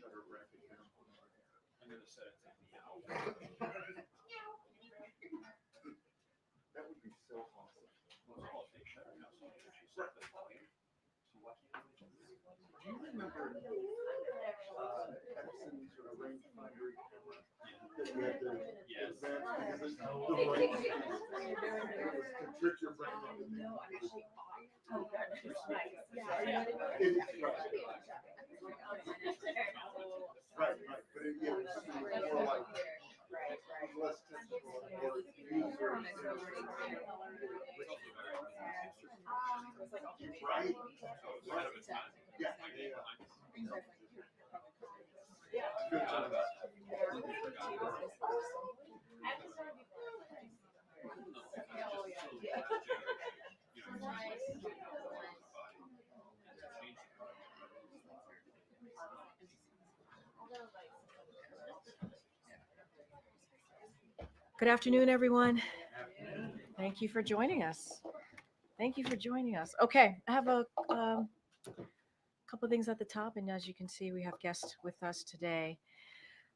try to wrap it down. I'm going to set it to meow. That would be so awesome. Well, it's all fake shutter now, so she set the volume. So why can't we do this? Do you remember Edison's rangefinder camera that you had to advance because the light to trick your brain into thinking it was right, but it, yeah, it's more like less technical and more user right. Yeah. Good job. Good afternoon, everyone. Thank you for joining us. Thank you for joining us. Okay, I have a couple of things at the top, and as you can see, we have guests with us today.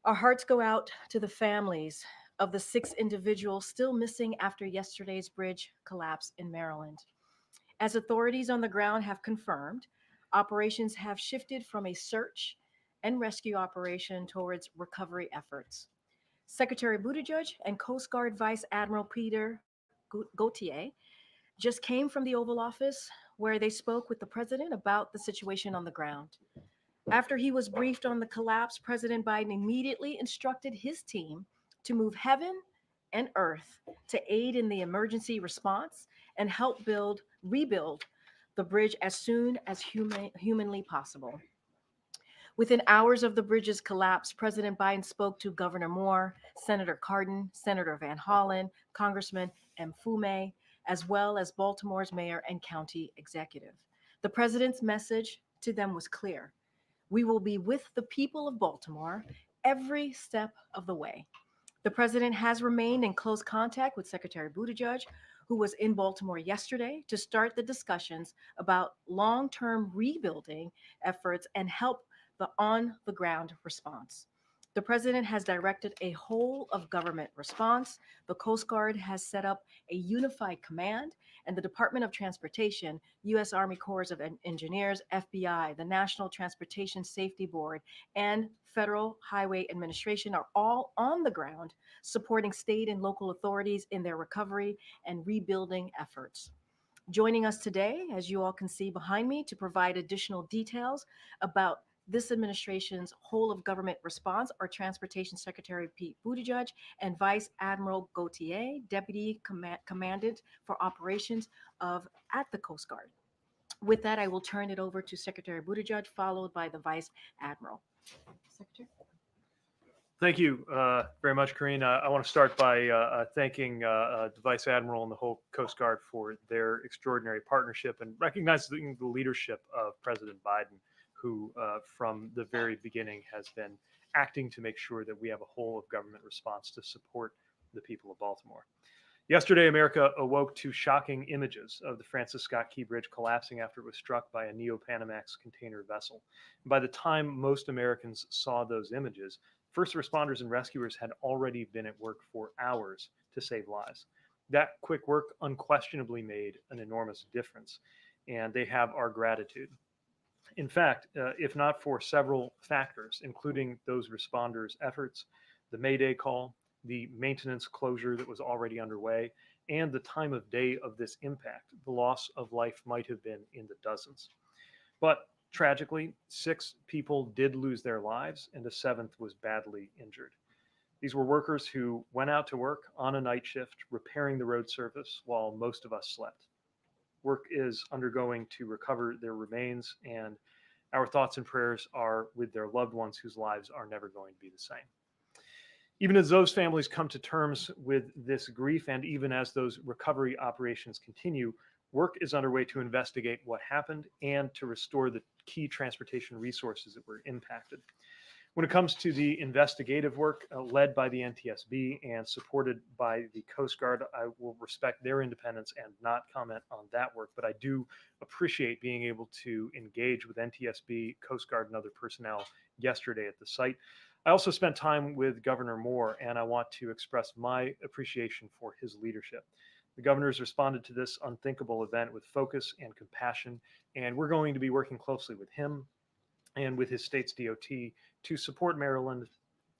Our hearts go out to the families of the 6 individuals still missing after yesterday's bridge collapse in Maryland. As authorities on the ground have confirmed, operations have shifted from a search and rescue operation towards recovery efforts. Secretary Buttigieg and Coast Guard Vice Admiral Peter Gauthier just came from the Oval Office where they spoke with the president about the situation on the ground. After he was briefed on the collapse, President Biden immediately instructed his team to move heaven and earth to aid in the emergency response and help rebuild the bridge as soon as humanly possible. Within hours of the bridge's collapse, President Biden spoke to Governor Moore, Senator Cardin, Senator Van Hollen, Congressman Mfume, as well as Baltimore's mayor and county executive. The president's message to them was clear. We will be with the people of Baltimore every step of the way. The president has remained in close contact with Secretary Buttigieg, who was in Baltimore yesterday to start the discussions about long-term rebuilding efforts and help the on-the-ground response. The president has directed a whole of government response. The Coast Guard has set up a unified command, and the Department of Transportation, U.S. Army Corps of Engineers, FBI, the National Transportation Safety Board, and Federal Highway Administration are all on the ground supporting state and local authorities in their recovery and rebuilding efforts. Joining us today, as you all can see behind me, to provide additional details about this administration's whole of government response are Transportation Secretary Pete Buttigieg and Vice Admiral Gauthier, Deputy Commandant for Operations at the Coast Guard. With that, I will turn it over to Secretary Buttigieg, followed by the Vice Admiral. Secretary. Thank you very much, Karine. I want to start by thanking the Vice Admiral and the whole Coast Guard for their extraordinary partnership and recognizing the leadership of President Biden, who from the very beginning has been acting to make sure that we have a whole of government response to support the people of Baltimore. Yesterday, America awoke to shocking images of the Francis Scott Key Bridge collapsing after it was struck by a Neo-Panamax container vessel. And by the time most Americans saw those images, first responders and rescuers had already been at work for hours to save lives. That quick work unquestionably made an enormous difference, and they have our gratitude. In fact, if not for several factors, including those responders' efforts, the Mayday call, the maintenance closure that was already underway, and the time of day of this impact, the loss of life might have been in the dozens. But tragically, 6 people did lose their lives, and a 7th was badly injured. These were workers who went out to work on a night shift, repairing the road surface while most of us slept. Work is undergoing to recover their remains, and our thoughts and prayers are with their loved ones whose lives are never going to be the same. Even as those families come to terms with this grief, and even as those recovery operations continue, work is underway to investigate what happened and to restore the key transportation resources that were impacted. When it comes to the investigative work led by the NTSB and supported by the Coast Guard, I will respect their independence and not comment on that work, but I do appreciate being able to engage with NTSB, Coast Guard, and other personnel yesterday at the site. I also spent time with Governor Moore, and I want to express my appreciation for his leadership. The governor's responded to this unthinkable event with focus and compassion, and we're going to be working closely with him and with his state's DOT to support Maryland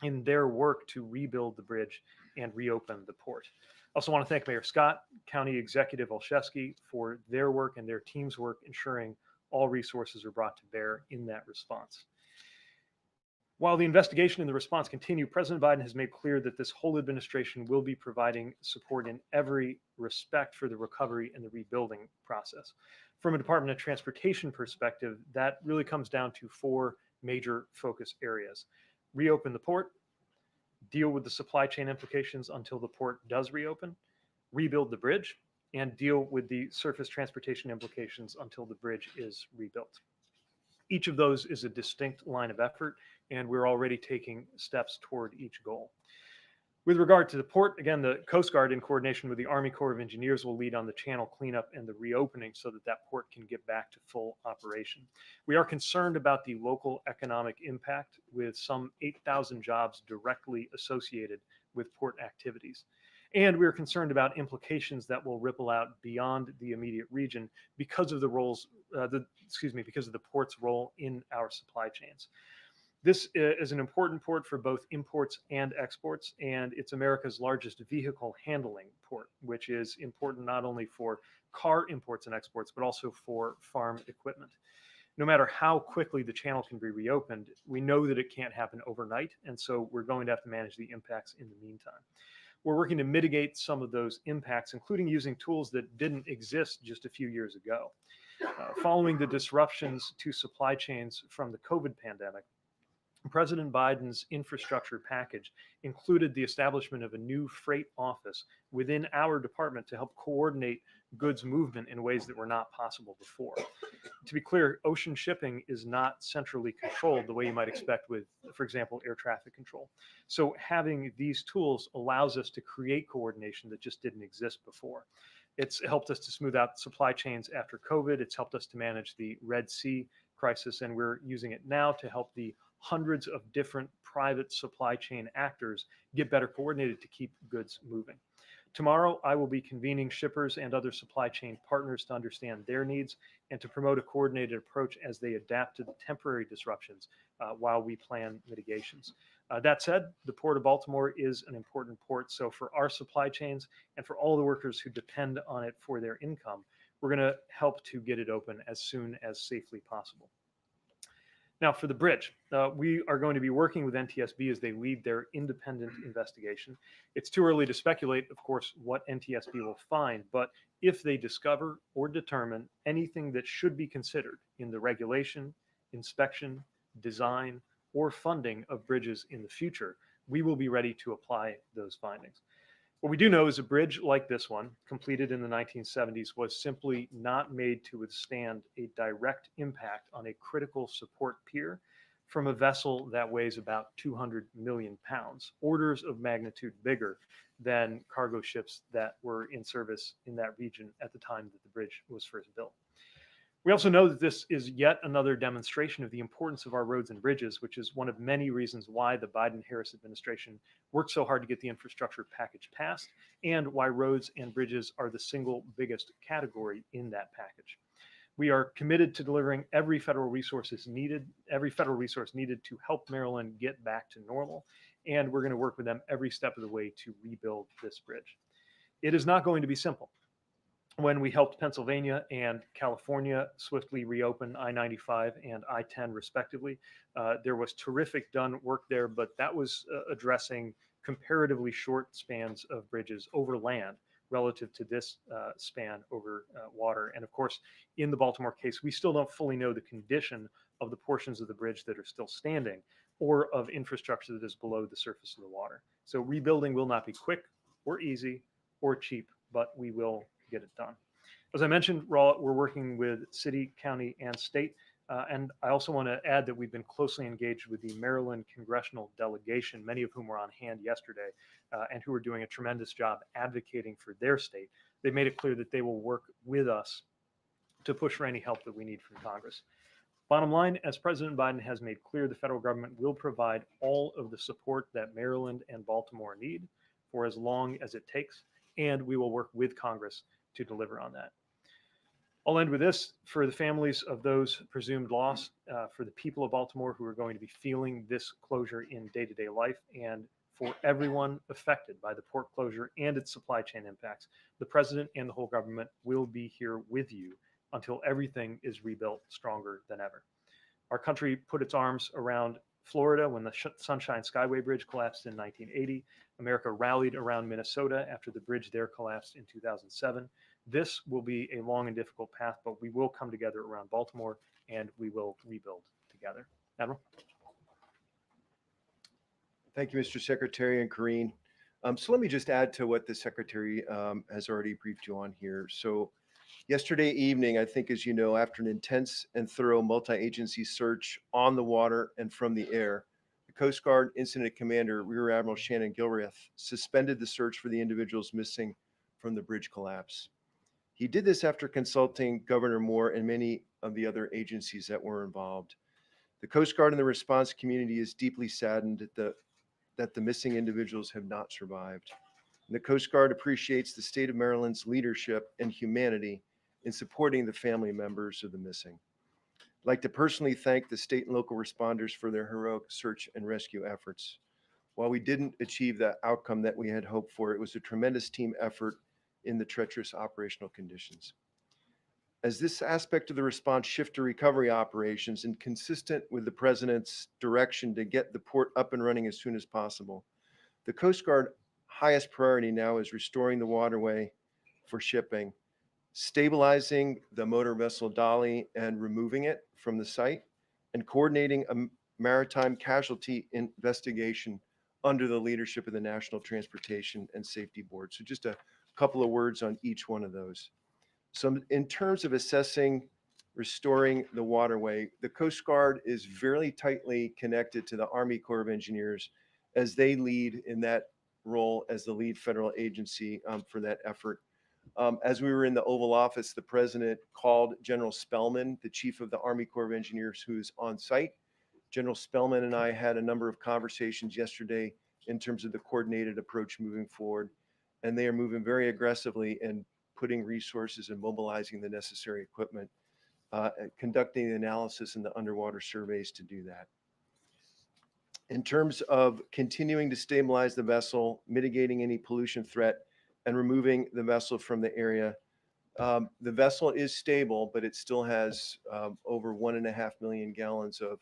in their work to rebuild the bridge and reopen the port. I also want to thank Mayor Scott, County Executive Olszewski for their work and their team's work ensuring all resources are brought to bear in that response. While the investigation and the response continue, President Biden has made clear that this whole administration will be providing support in every respect for the recovery and the rebuilding process. From a Department of Transportation perspective, that really comes down to 4 major focus areas. Reopen the port, deal with the supply chain implications until the port does reopen, rebuild the bridge, and deal with the surface transportation implications until the bridge is rebuilt. Each of those is a distinct line of effort, and we're already taking steps toward each goal. With regard to the port, again, the Coast Guard, in coordination with the Army Corps of Engineers, will lead on the channel cleanup and the reopening so that that port can get back to full operation. We are concerned about the local economic impact, with some 8,000 jobs directly associated with port activities. And we're concerned about implications that will ripple out beyond the immediate region because of because of the port's role in our supply chains. This is an important port for both imports and exports, and it's America's largest vehicle handling port, which is important not only for car imports and exports, but also for farm equipment. No matter how quickly the channel can be reopened, we know that it can't happen overnight, and so we're going to have to manage the impacts in the meantime. We're working to mitigate some of those impacts, including using tools that didn't exist just a few years ago. Following the disruptions to supply chains from the COVID pandemic, President Biden's infrastructure package included the establishment of a new freight office within our department to help coordinate goods movement in ways that were not possible before. To be clear, ocean shipping is not centrally controlled the way you might expect with, for example, air traffic control. So having these tools allows us to create coordination that just didn't exist before. It's helped us to smooth out supply chains after COVID. It's helped us to manage the Red Sea crisis, and we're using it now to help the hundreds of different private supply chain actors get better coordinated to keep goods moving. Tomorrow, I will be convening shippers and other supply chain partners to understand their needs and to promote a coordinated approach as they adapt to the temporary disruptions while we plan mitigations. That said, the Port of Baltimore is an important port, so for our supply chains and for all the workers who depend on it for their income, we're going to help to get it open as soon as safely possible. Now, for the bridge, we are going to be working with NTSB as they lead their independent investigation. It's too early to speculate, of course, what NTSB will find, but if they discover or determine anything that should be considered in the regulation, inspection, design, or funding of bridges in the future, we will be ready to apply those findings. What we do know is a bridge like this one, completed in the 1970s, was simply not made to withstand a direct impact on a critical support pier from a vessel that weighs about 200 million pounds, orders of magnitude bigger than cargo ships that were in service in that region at the time that the bridge was first built. We also know that this is yet another demonstration of the importance of our roads and bridges, which is one of many reasons why the Biden-Harris administration worked so hard to get the infrastructure package passed, and why roads and bridges are the single biggest category in that package. We are committed to delivering every federal resource needed to help Maryland get back to normal, and we're going to work with them every step of the way to rebuild this bridge. It is not going to be simple. When we helped Pennsylvania and California swiftly reopen I-95 and I-10 respectively, there was terrific work there, but that was addressing comparatively short spans of bridges over land relative to this span over water. And of course, in the Baltimore case, we still don't fully know the condition of the portions of the bridge that are still standing or of infrastructure that is below the surface of the water. So rebuilding will not be quick or easy or cheap, but we will get it done. As I mentioned, we're working with city, county, and state And I also want to add that we've been closely engaged with the Maryland congressional delegation, many of whom were on hand yesterday, and who are doing a tremendous job advocating for their state. They made it clear that they will work with us to push for any help that we need from Congress. Bottom line, as President Biden has made clear, the federal government will provide all of the support that Maryland and Baltimore need for as long as it takes, and we will work with Congress to deliver on that. I'll end with this. For the families of those presumed lost, for the people of Baltimore who are going to be feeling this closure in day-to-day life, and for everyone affected by the port closure and its supply chain impacts, the president and the whole government will be here with you until everything is rebuilt stronger than ever. Our country put its arms around Florida when the Sunshine Skyway Bridge collapsed in 1980. America rallied around Minnesota after the bridge there collapsed in 2007. This will be a long and difficult path, but we will come together around Baltimore and we will rebuild together. Admiral? Thank you, Mr. Secretary and Karine. So let me just add to what the Secretary has already briefed you on here. So yesterday evening, I think, as you know, after an intense and thorough multi-agency search on the water and from the air, the Coast Guard Incident Commander, Rear Admiral Shannon Gilreath, suspended the search for the individuals missing from the bridge collapse. He did this after consulting Governor Moore and many of the other agencies that were involved. The Coast Guard and the response community is deeply saddened that the missing individuals have not survived. And the Coast Guard appreciates the state of Maryland's leadership and humanity in supporting the family members of the missing. I'd like to personally thank the state and local responders for their heroic search and rescue efforts. While we didn't achieve the outcome that we had hoped for, it was a tremendous team effort in the treacherous operational conditions. As this aspect of the response shift to recovery operations and consistent with the President's direction to get the port up and running as soon as possible, the Coast Guard highest priority now is restoring the waterway for shipping, stabilizing the motor vessel Dolly and removing it from the site, and coordinating a maritime casualty investigation under the leadership of the National Transportation and Safety Board. So just a couple of words on each one of those. So in terms of assessing, restoring the waterway, the Coast Guard is very tightly connected to the Army Corps of Engineers as they lead in that role as the lead federal agency for that effort. As we were in the Oval Office, the President called General Spellman, the Chief of the Army Corps of Engineers, who is on site. General Spellman and I had a number of conversations yesterday in terms of the coordinated approach moving forward. And they are moving very aggressively and putting resources and mobilizing the necessary equipment, conducting the analysis and the underwater surveys to do that. In terms of continuing to stabilize the vessel, mitigating any pollution threat, and removing the vessel from the area, the vessel is stable, but it still has over 1.5 million gallons of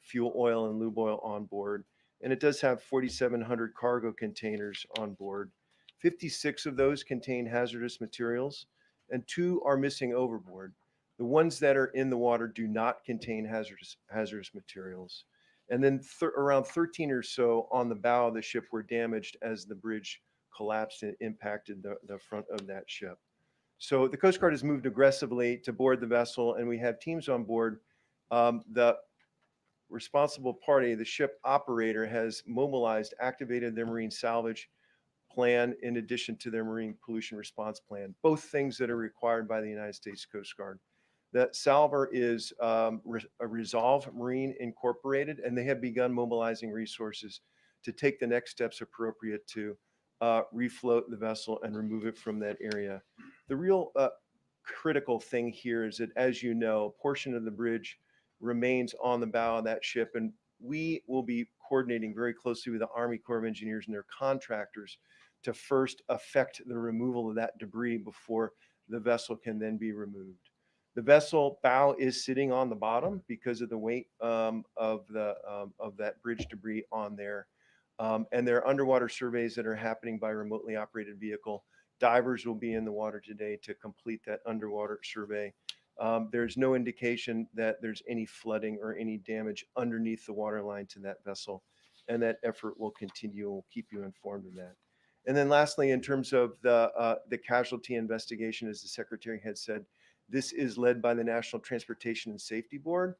fuel oil and lube oil on board. And it does have 4,700 cargo containers on board. 56 of those contain hazardous materials, and 2 are missing overboard. The ones that are in the water do not contain hazardous materials. And then around 13 or so on the bow of the ship were damaged as the bridge collapsed and impacted the front of that ship. So the Coast Guard has moved aggressively to board the vessel, and we have teams on board. The responsible party, the ship operator, has mobilized, activated their marine salvage plan in addition to their marine pollution response plan, both things that are required by the United States Coast Guard. That salver is a Resolve Marine Incorporated, and they have begun mobilizing resources to take the next steps appropriate to refloat the vessel and remove it from that area. The real critical thing here is that, as you know, a portion of the bridge remains on the bow of that ship, and we will be coordinating very closely with the Army Corps of Engineers and their contractors to first effect the removal of that debris before the vessel can then be removed. The vessel bow is sitting on the bottom because of the weight of that bridge debris on there. And there are underwater surveys that are happening by remotely operated vehicle. Divers will be in the water today to complete that underwater survey. There's no indication that there's any flooding or any damage underneath the waterline to that vessel, and that effort will continue. We'll keep you informed of that. And then lastly, in terms of the casualty investigation, as the Secretary had said, this is led by the National Transportation and Safety Board.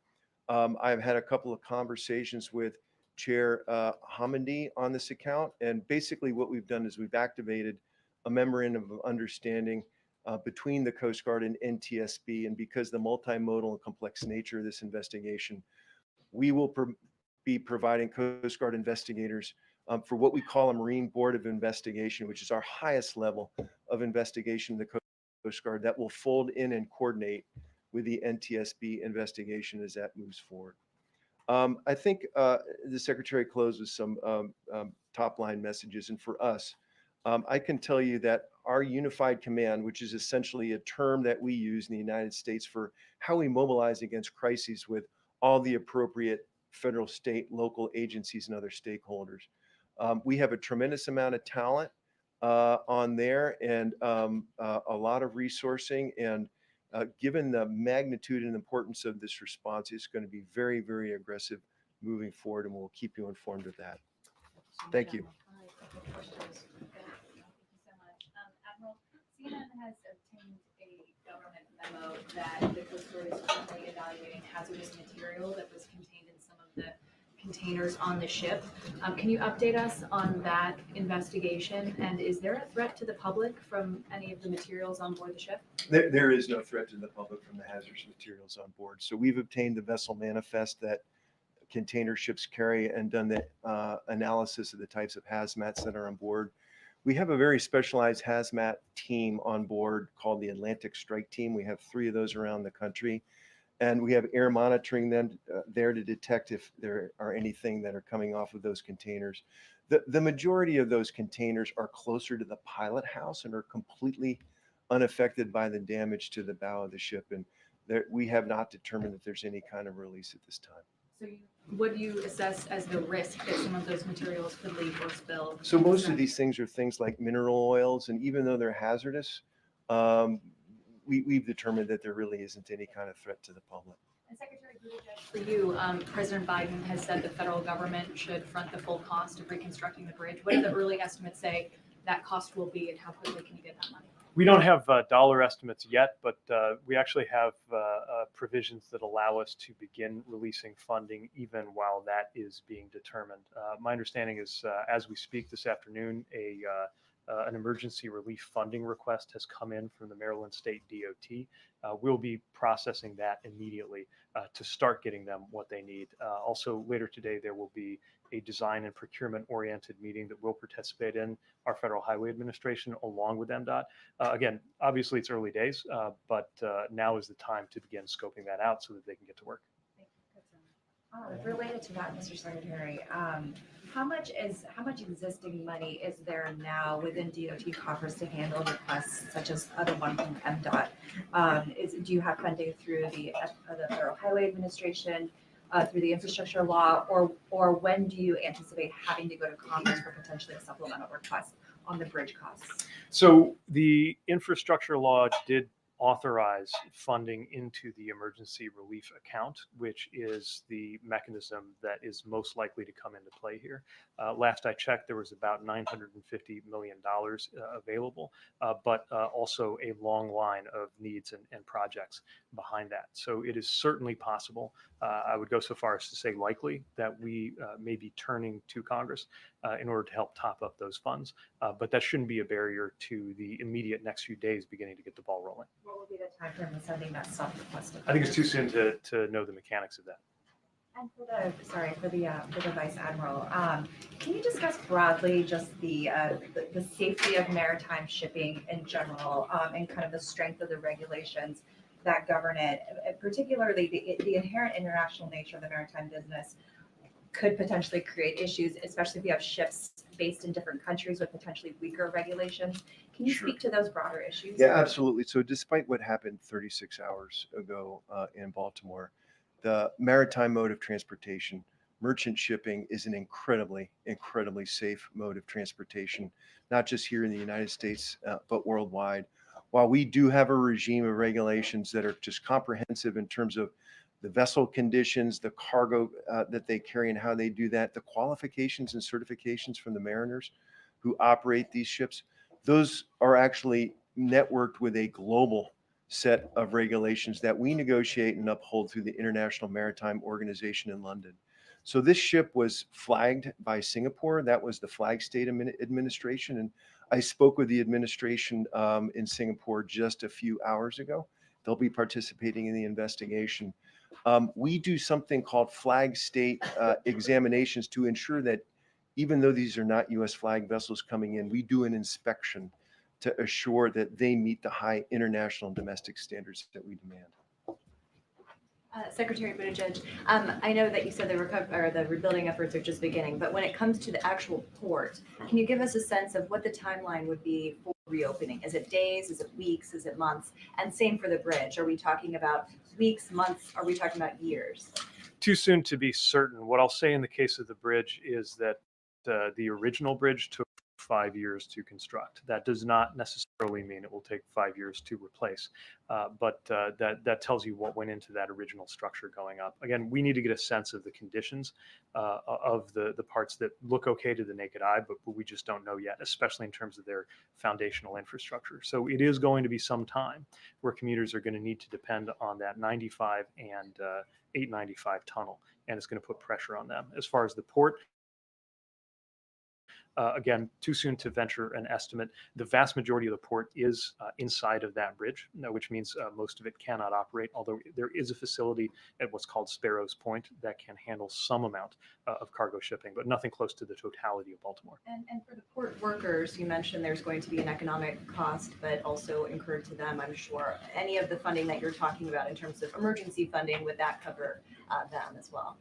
I've had a couple of conversations with Chair Hamandi on this account. And basically what we've done is we've activated a memorandum of understanding between the Coast Guard and NTSB. And because the multimodal and complex nature of this investigation, we will be providing Coast Guard investigators for what we call a Marine Board of Investigation, which is our highest level of investigation in the Coast Guard that will fold in and coordinate with the NTSB investigation as that moves forward. I think the Secretary closed with some top line messages. And for us, I can tell you that our unified command, which is essentially a term that we use in the United States for how we mobilize against crises with all the appropriate federal, state, local agencies and other stakeholders. We have a tremendous amount of talent on there and a lot of resourcing. And given the magnitude and importance of this response, it's going to be very, very aggressive moving forward, and we'll keep you informed of that. Thank you. Admiral, CNN has obtained a government memo that the Coast Guard is currently evaluating hazardous material that was contained in some of the containers on the ship. Can you update us on that investigation? And is there a threat to the public from any of the materials on board the ship? There is no threat to the public from the hazardous materials on board. So we've obtained the vessel manifest that container ships carry and done the analysis of the types of hazmats that are on board. We have a very specialized hazmat team on board called the Atlantic Strike Team. We have 3 of those around the country. And we have air monitoring them there to detect if there are anything that are coming off of those containers. The majority of those containers are closer to the pilot house and are completely unaffected by the damage to the bow of the ship. And we have not determined that there's any kind of release at this time. So what do you assess as the risk that some of those materials could leak or spill? So most of these things are things like mineral oils, and even though they're hazardous, we've determined that there really isn't any kind of threat to the public. And Secretary Buttigieg, for you, President Biden has said the federal government should front the full cost of reconstructing the bridge. What do the early estimates say that cost will be, and how quickly can you get that money? We don't have dollar estimates yet, but we actually have provisions that allow us to begin releasing funding even while that is being determined. My understanding is, as we speak this afternoon, an emergency relief funding request has come in from the Maryland State DOT. We'll be processing that immediately to start getting them what they need. Also, later today, there will be a design and procurement oriented meeting that we'll participate in, our Federal Highway Administration, along with MDOT. Again, obviously it's early days, but now is the time to begin scoping that out so that they can get to work. Related to that, Mr. Secretary, how much existing money is there now within DOT coffers to handle requests such as the one from MDOT? Do you have funding through the Federal Highway Administration, through the infrastructure law, or when do you anticipate having to go to Congress for potentially a supplemental request on the bridge costs? So the infrastructure law did authorize funding into the emergency relief account, which is the mechanism that is most likely to come into play here. Last I checked, there was about $950 million available, but also a long line of needs and projects behind that. So it is certainly possible. I would go so far as to say likely that we may be turning to Congress in order to help top up those funds. But that shouldn't be a barrier to the immediate next few days beginning to get the ball rolling. What will be the time frame of sending that sub-request? I think it's too soon to know the mechanics of that. And for the Vice Admiral, can you discuss broadly just the safety of maritime shipping in general, and kind of the strength of the regulations that govern it, particularly the inherent international nature of the maritime business could potentially create issues, especially if you have ships based in different countries with potentially weaker regulations. Can you Sure. speak to those broader issues? Yeah, absolutely. So despite what happened 36 hours ago in Baltimore, the maritime mode of transportation, merchant shipping, is an incredibly, incredibly safe mode of transportation, not just here in the United States, but worldwide. While we do have a regime of regulations that are just comprehensive in terms of the vessel conditions, the cargo that they carry and how they do that, the qualifications and certifications from the mariners who operate these ships, those are actually networked with a global set of regulations that we negotiate and uphold through the International Maritime Organization in London. So this ship was flagged by Singapore. That was the flag state administration. And I spoke with the administration in Singapore just a few hours ago. They'll be participating in the investigation. We do something called flag state examinations to ensure that even though these are not U.S. flag vessels coming in, we do an inspection to assure that they meet the high international and domestic standards that we demand. Secretary Buttigieg, I know that you said the rebuilding efforts are just beginning, but when it comes to the actual port, can you give us a sense of what the timeline would be for reopening? Is it days? Is it weeks? Is it months? And same for the bridge. Are we talking about weeks, months? Are we talking about years? Too soon to be certain. What I'll say in the case of the bridge is that the original bridge took 5 years to construct. That does not necessarily mean it will take 5 years to replace, but that tells you what went into that original structure going up. Again, we need to get a sense of the conditions of the parts that look okay to the naked eye, but we just don't know yet, especially in terms of their foundational infrastructure. So it is going to be some time where commuters are going to need to depend on that 95 and 895 tunnel, and it's going to put pressure on them. As far as the port, again, too soon to venture an estimate. The vast majority of the port is inside of that bridge, which means most of it cannot operate, although there is a facility at what's called Sparrows Point that can handle some amount of cargo shipping, but nothing close to the totality of Baltimore. And for the port workers, you mentioned there's going to be an economic cost, but also incurred to them, I'm sure. Any of the funding that you're talking about in terms of emergency funding, would that cover them as well?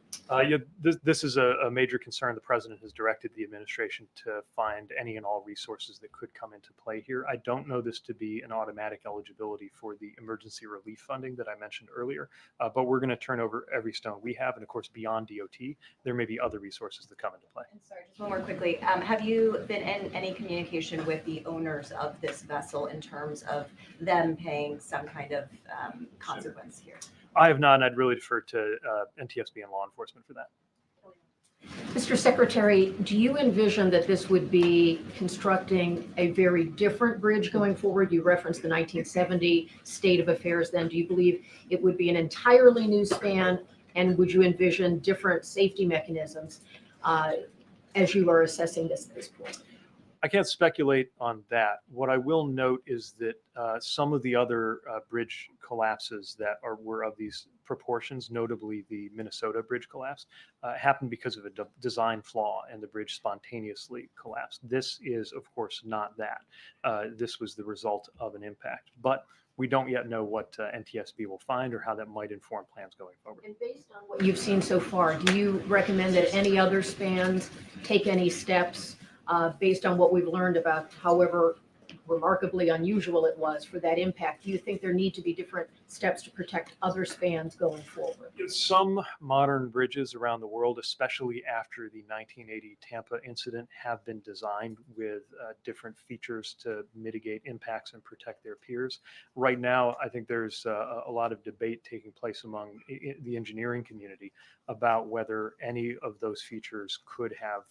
Yeah, this is a major concern. The president has directed the administration to find any and all resources that could come into play here. I don't know this to be an automatic eligibility for the emergency relief funding that I mentioned earlier, but we're going to turn over every stone we have. And of course, beyond DOT, there may be other resources that come into play. And sorry, just one more quickly. Have you been in any communication with the owners of this vessel in terms of them paying some kind of consequence here? I have not, and I'd really defer to NTSB and law enforcement for that. Mr. Secretary, do you envision that this would be constructing a very different bridge going forward? You referenced the 1970 state of affairs then. Do you believe it would be an entirely new span? And would you envision different safety mechanisms as you are assessing this at this point? I can't speculate on that. What I will note is that some of the other bridge collapses that were of these proportions, notably the Minnesota bridge collapse, happened because of a design flaw and the bridge spontaneously collapsed. This is, of course, not that. This was the result of an impact. But we don't yet know what NTSB will find or how that might inform plans going forward. And based on what you've seen so far, do you recommend that any other spans take any steps based on what we've learned about however remarkably unusual it was for that impact? Do you think there need to be different steps to protect other spans going forward? Some modern bridges around the world, especially after the 1980 Tampa incident, have been designed with different features to mitigate impacts and protect their peers. Right now, I think there's a lot of debate taking place among the engineering community about whether any of those features could have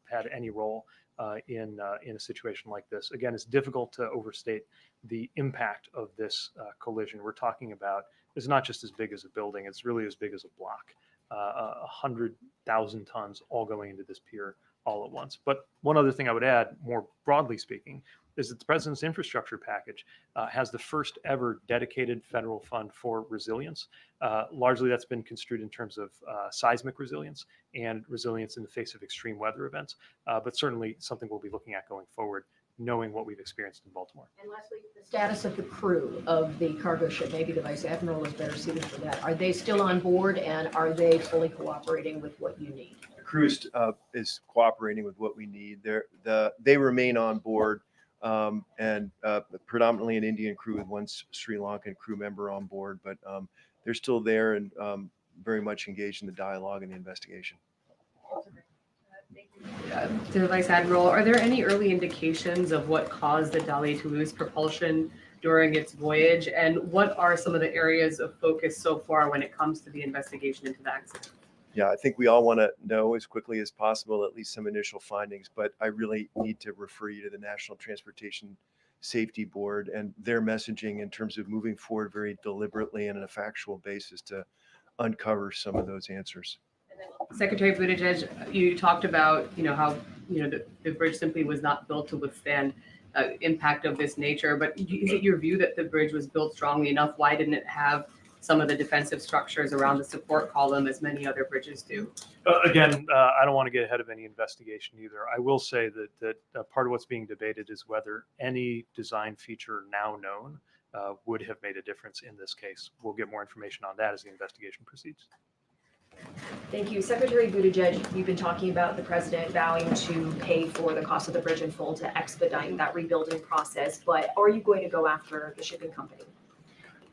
had any role in a situation like this. Again, it's difficult to overstate the impact of this collision. We're talking about, it's not just as big as a building, it's really as big as a block. 100,000 tons all going into this pier all at once. But one other thing I would add, more broadly speaking, is that the president's infrastructure package has the first ever dedicated federal fund for resilience. Largely that's been construed in terms of seismic resilience and resilience in the face of extreme weather events, but certainly something we'll be looking at going forward, knowing what we've experienced in Baltimore. And lastly, the status of the crew of the cargo ship, maybe the Vice Admiral is better suited for that. Are they still on board and are they fully cooperating with what you need? The crew is cooperating with what we need. They remain on board. And predominantly an Indian crew with one Sri Lankan crew member on board, but they're still there and very much engaged in the dialogue and the investigation. To the Vice Admiral, are there any early indications of what caused the Dali to lose propulsion during its voyage? And what are some of the areas of focus so far when it comes to the investigation into the accident? Yeah, I think we all want to know as quickly as possible, at least some initial findings, but I really need to refer you to the National Transportation Safety Board and their messaging in terms of moving forward very deliberately and on a factual basis to uncover some of those answers. Secretary Buttigieg, you talked about, how, the bridge simply was not built to withstand impact of this nature, but is it your view that the bridge was built strongly enough? Why didn't it have some of the defensive structures around the support column as many other bridges do? Again, I don't want to get ahead of any investigation either. I will say that part of what's being debated is whether any design feature now known would have made a difference in this case. We'll get more information on that as the investigation proceeds. Thank you. Secretary Buttigieg, you've been talking about the president vowing to pay for the cost of the bridge in full to expedite that rebuilding process, but are you going to go after the shipping company?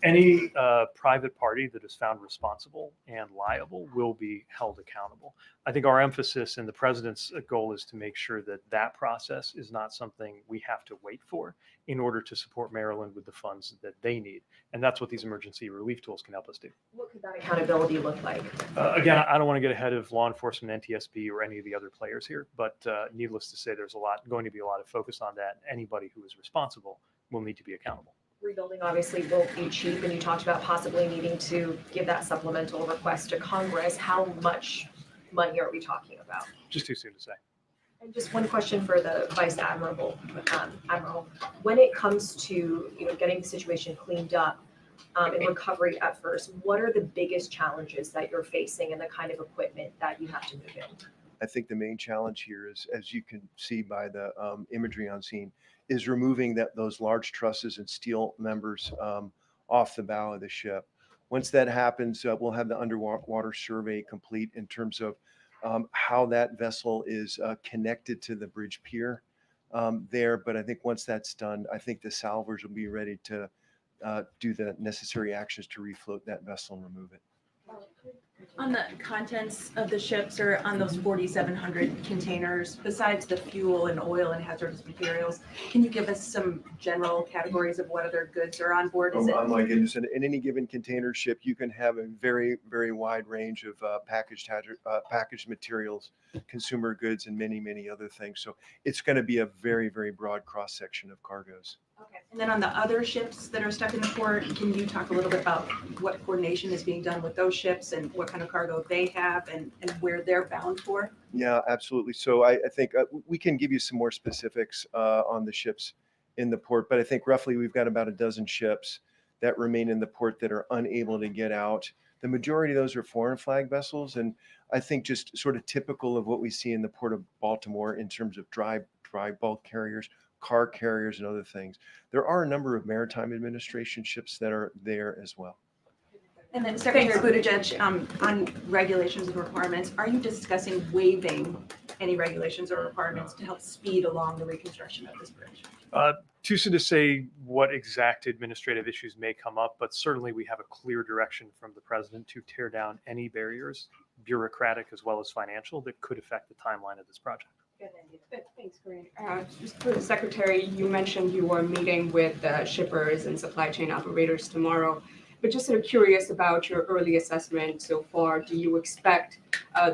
Any private party that is found responsible and liable will be held accountable. I think our emphasis and the president's goal is to make sure that that process is not something we have to wait for in order to support Maryland with the funds that they need. And that's what these emergency relief tools can help us do. What could that accountability look like? Again, I don't want to get ahead of law enforcement, NTSB, or any of the other players here, but needless to say, there's going to be a lot of focus on that. Anybody who is responsible will need to be accountable. Rebuilding obviously won't be cheap, and you talked about possibly needing to give that supplemental request to Congress. How much money are we talking about? Just too soon to say. And just one question for the Vice Admiral. Admiral, when it comes to getting the situation cleaned up and recovery efforts, what are the biggest challenges that you're facing and the kind of equipment that you have to move in? I think the main challenge here is, as you can see by the imagery on scene, is removing those large trusses and steel members off the bow of the ship. Once that happens, we'll have the underwater survey complete in terms of how that vessel is connected to the bridge pier there. But I think once that's done, I think the salvors will be ready to do the necessary actions to refloat that vessel and remove it. On the contents of the ships or on those 4,700 containers, besides the fuel and oil and hazardous materials, can you give us some general categories of what other goods are on board? Oh my goodness. In any given container ship, you can have a very, very wide range of packaged materials, consumer goods, and many, many other things. So it's going to be a very, very broad cross-section of cargoes. Okay. And then on the other ships that are stuck in the port, can you talk a little bit about what coordination is being done with those ships and what kind of cargo they have and where they're bound for? Yeah, absolutely. So I think we can give you some more specifics on the ships in the port, but I think roughly we've got about a dozen ships that remain in the port that are unable to get out. The majority of those are foreign flag vessels, and I think just sort of typical of what we see in the port of Baltimore in terms of dry bulk carriers, car carriers, and other things. There are a number of Maritime Administration ships that are there as well. And then Secretary Buttigieg, on regulations and requirements, are you discussing waiving any regulations or requirements to help speed along the reconstruction of this bridge? Too soon to say what exact administrative issues may come up, but certainly we have a clear direction from the president to tear down any barriers, bureaucratic as well as financial, that could affect the timeline of this project. Thanks, Karine. Just for the Secretary, you mentioned you were meeting with shippers and supply chain operators tomorrow, but just sort of curious about your early assessment so far. Do you expect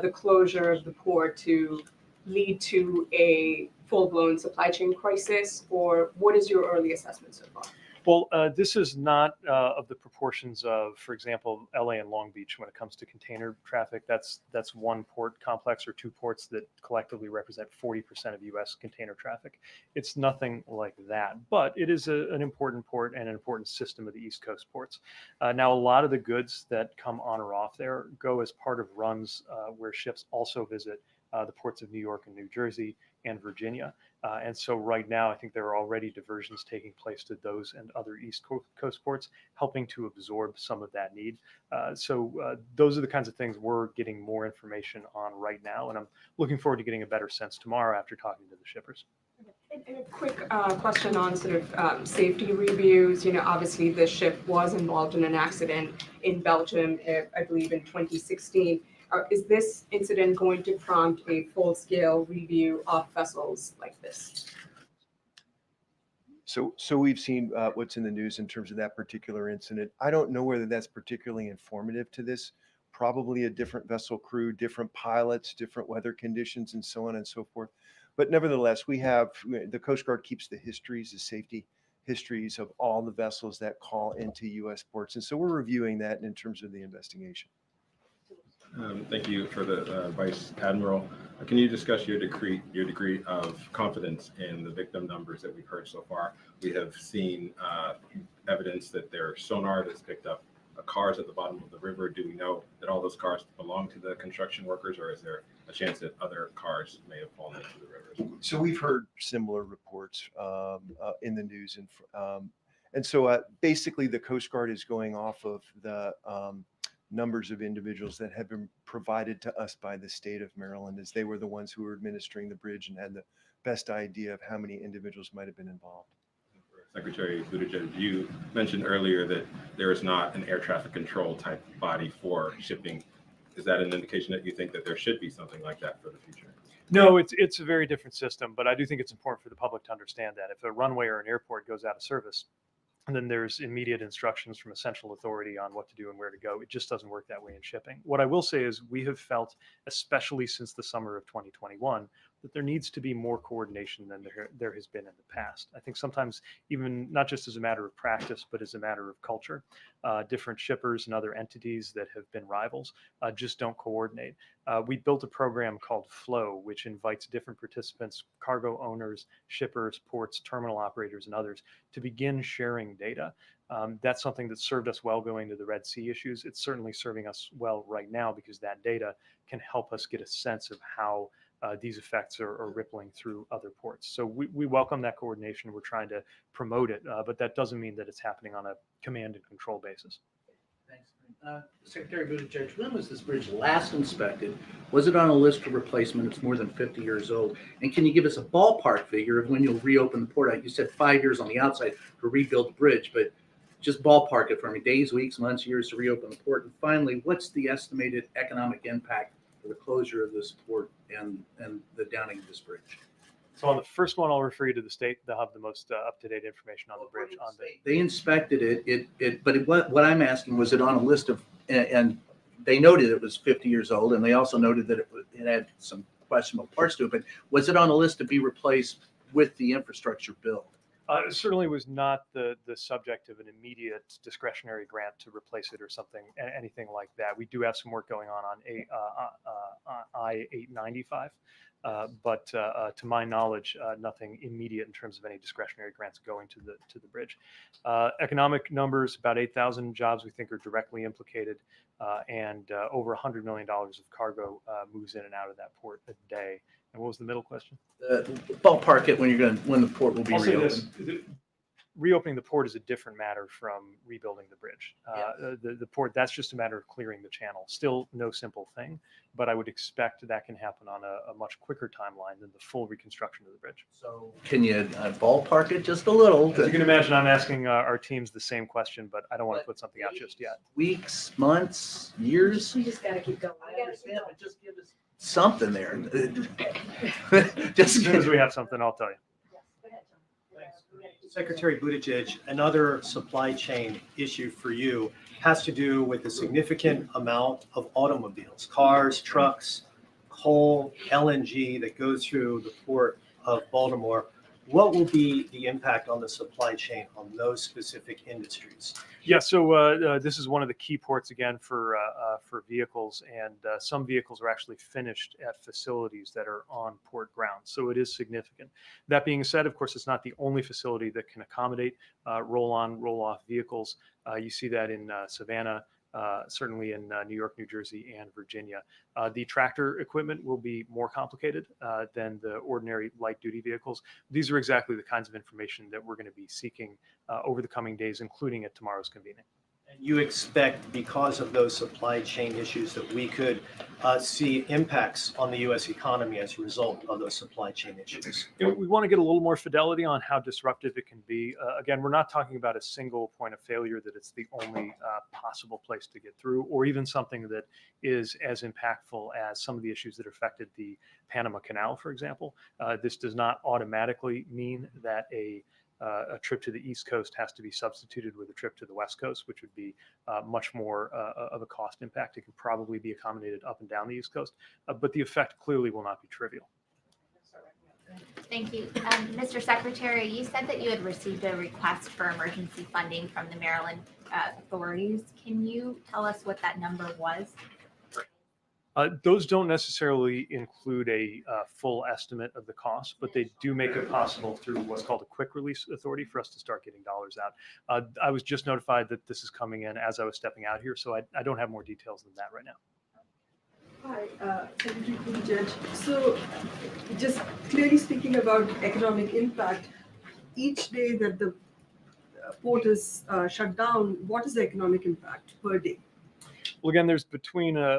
the closure of the port to lead to a full-blown supply chain crisis, or what is your early assessment so far? Well, this is not of the proportions of, for example, LA and Long Beach when it comes to container traffic. That's one port complex or two ports that collectively represent 40% of U.S. container traffic. It's nothing like that, but it is an important port and an important system of the East Coast ports. Now, a lot of the goods that come on or off there go as part of runs where ships also visit the ports of New York and New Jersey and Virginia. And so right now, I think there are already diversions taking place to those and other East Coast ports, helping to absorb some of that need. So those are the kinds of things we're getting more information on right now. And I'm looking forward to getting a better sense tomorrow after talking to the shippers. And a quick question on sort of safety reviews. Obviously the ship was involved in an accident in Belgium, I believe in 2016. Is this incident going to prompt a full-scale review of vessels like this? So we've seen what's in the news in terms of that particular incident. I don't know whether that's particularly informative to this. Probably a different vessel crew, different pilots, different weather conditions, and so on and so forth. But nevertheless, we have the Coast Guard keeps the histories, the safety histories of all the vessels that call into U.S. ports. And so we're reviewing that in terms of the investigation. Thank you for the Vice Admiral. Can you discuss your degree of confidence in the victim numbers that we've heard so far? We have seen evidence that there are sonar that's picked up cars at the bottom of the river. Do we know that all those cars belong to the construction workers, or is there a chance that other cars may have fallen into the river? So we've heard similar reports in the news, and so basically the Coast Guard is going off of the numbers of individuals that have been provided to us by the state of Maryland, as they were the ones who were administering the bridge and had the best idea of how many individuals might have been involved. Secretary Buttigieg, you mentioned earlier that there is not an air traffic control type body for shipping. Is that an indication that you think that there should be something like that for the future? No, it's a very different system, but I do think it's important for the public to understand that if a runway or an airport goes out of service, and then there's immediate instructions from a central authority on what to do and where to go. It just doesn't work that way in shipping. What I will say is we have felt, especially since the summer of 2021, that there needs to be more coordination than there has been in the past. I think sometimes even not just as a matter of practice, but as a matter of culture, different shippers and other entities that have been rivals just don't coordinate. We built a program called Flow, which invites different participants, cargo owners, shippers, ports, terminal operators, and others to begin sharing data. That's something that served us well going to the Red Sea issues. It's certainly serving us well right now because that data can help us get a sense of how these effects are rippling through other ports. So we welcome that coordination. We're trying to promote it, but that doesn't mean that it's happening on a command and control basis. Thanks. Secretary Buttigieg, when was this bridge last inspected? Was it on a list for replacement? It's more than 50 years old. And can you give us a ballpark figure of when you'll reopen the port? You said 5 years on the outside to rebuild the bridge, but just ballpark it for me. Days, weeks, months, years to reopen the port. And finally, what's the estimated economic impact for the closure of this port and the downing of this bridge? So on the first one, I'll refer you to the state. They'll have the most up-to-date information on the bridge. They inspected it, but what I'm asking, was it on a list of, and they noted it was 50 years old, and they also noted that it had some questionable parts to it, but was it on a list to be replaced with the infrastructure bill? It certainly was not the subject of an immediate discretionary grant to replace it or something, anything like that. We do have some work going on I-895, but to my knowledge, nothing immediate in terms of any discretionary grants going to the bridge. Economic numbers: about 8,000 jobs we think are directly implicated, and over $100 million of cargo moves in and out of that port a day. And what was the middle question? Ballpark it when when the port will be reopened. Reopening the port is a different matter from rebuilding the bridge. The port, that's just a matter of clearing the channel. Still no simple thing, but I would expect that can happen on a much quicker timeline than the full reconstruction of the bridge. So can you ballpark it just a little? As you can imagine, I'm asking our teams the same question, but I don't want to put something out just yet. Weeks, months, years? We just gotta keep going. I understand, but just give us something there. As soon as we have something, I'll tell you. Secretary Buttigieg, another supply chain issue for you has to do with the significant amount of automobiles, cars, trucks, coal, LNG that goes through the port of Baltimore. What will be the impact on the supply chain on those specific industries? Yeah, so this is one of the key ports again for vehicles, and some vehicles are actually finished at facilities that are on port grounds. So it is significant. That being said, of course, it's not the only facility that can accommodate roll-on, roll-off vehicles. You see that in Savannah, certainly in New York, New Jersey, and Virginia. The tractor equipment will be more complicated than the ordinary light-duty vehicles. These are exactly the kinds of information that we're going to be seeking over the coming days, including at tomorrow's convening. And you expect, because of those supply chain issues, that we could see impacts on the U.S. economy as a result of those supply chain issues? We want to get a little more fidelity on how disruptive it can be. Again, we're not talking about a single point of failure that it's the only possible place to get through, or even something that is as impactful as some of the issues that affected the Panama Canal, for example. This does not automatically mean that a trip to the East Coast has to be substituted with a trip to the West Coast, which would be much more of a cost impact. It can probably be accommodated up and down the East Coast, but the effect clearly will not be trivial. Thank you. Mr. Secretary, you said that you had received a request for emergency funding from the Maryland authorities. Can you tell us what that number was? Those don't necessarily include a full estimate of the cost, but they do make it possible through what's called a quick release authority for us to start getting dollars out. I was just notified that this is coming in as I was stepping out here, so I don't have more details than that right now. Hi, Secretary Buttigieg. So just clearly speaking about economic impact, each day that the port is shut down, what is the economic impact per day? Well, again, there's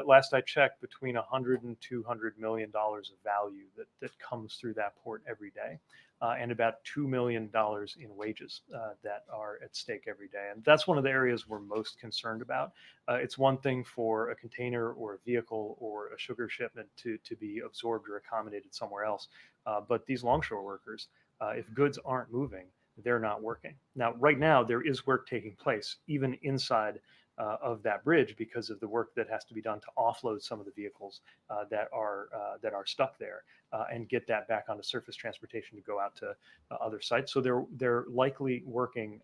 last I checked, between $100 and $200 million of value that comes through that port every day, and about $2 million in wages that are at stake every day. And that's one of the areas we're most concerned about. It's one thing for a container or a vehicle or a sugar shipment to be absorbed or accommodated somewhere else. But these longshore workers, if goods aren't moving, they're not working. Now, right now, there is work taking place, even inside of that bridge, because of the work that has to be done to offload some of the vehicles that are stuck there and get that back onto surface transportation to go out to other sites. So they're likely working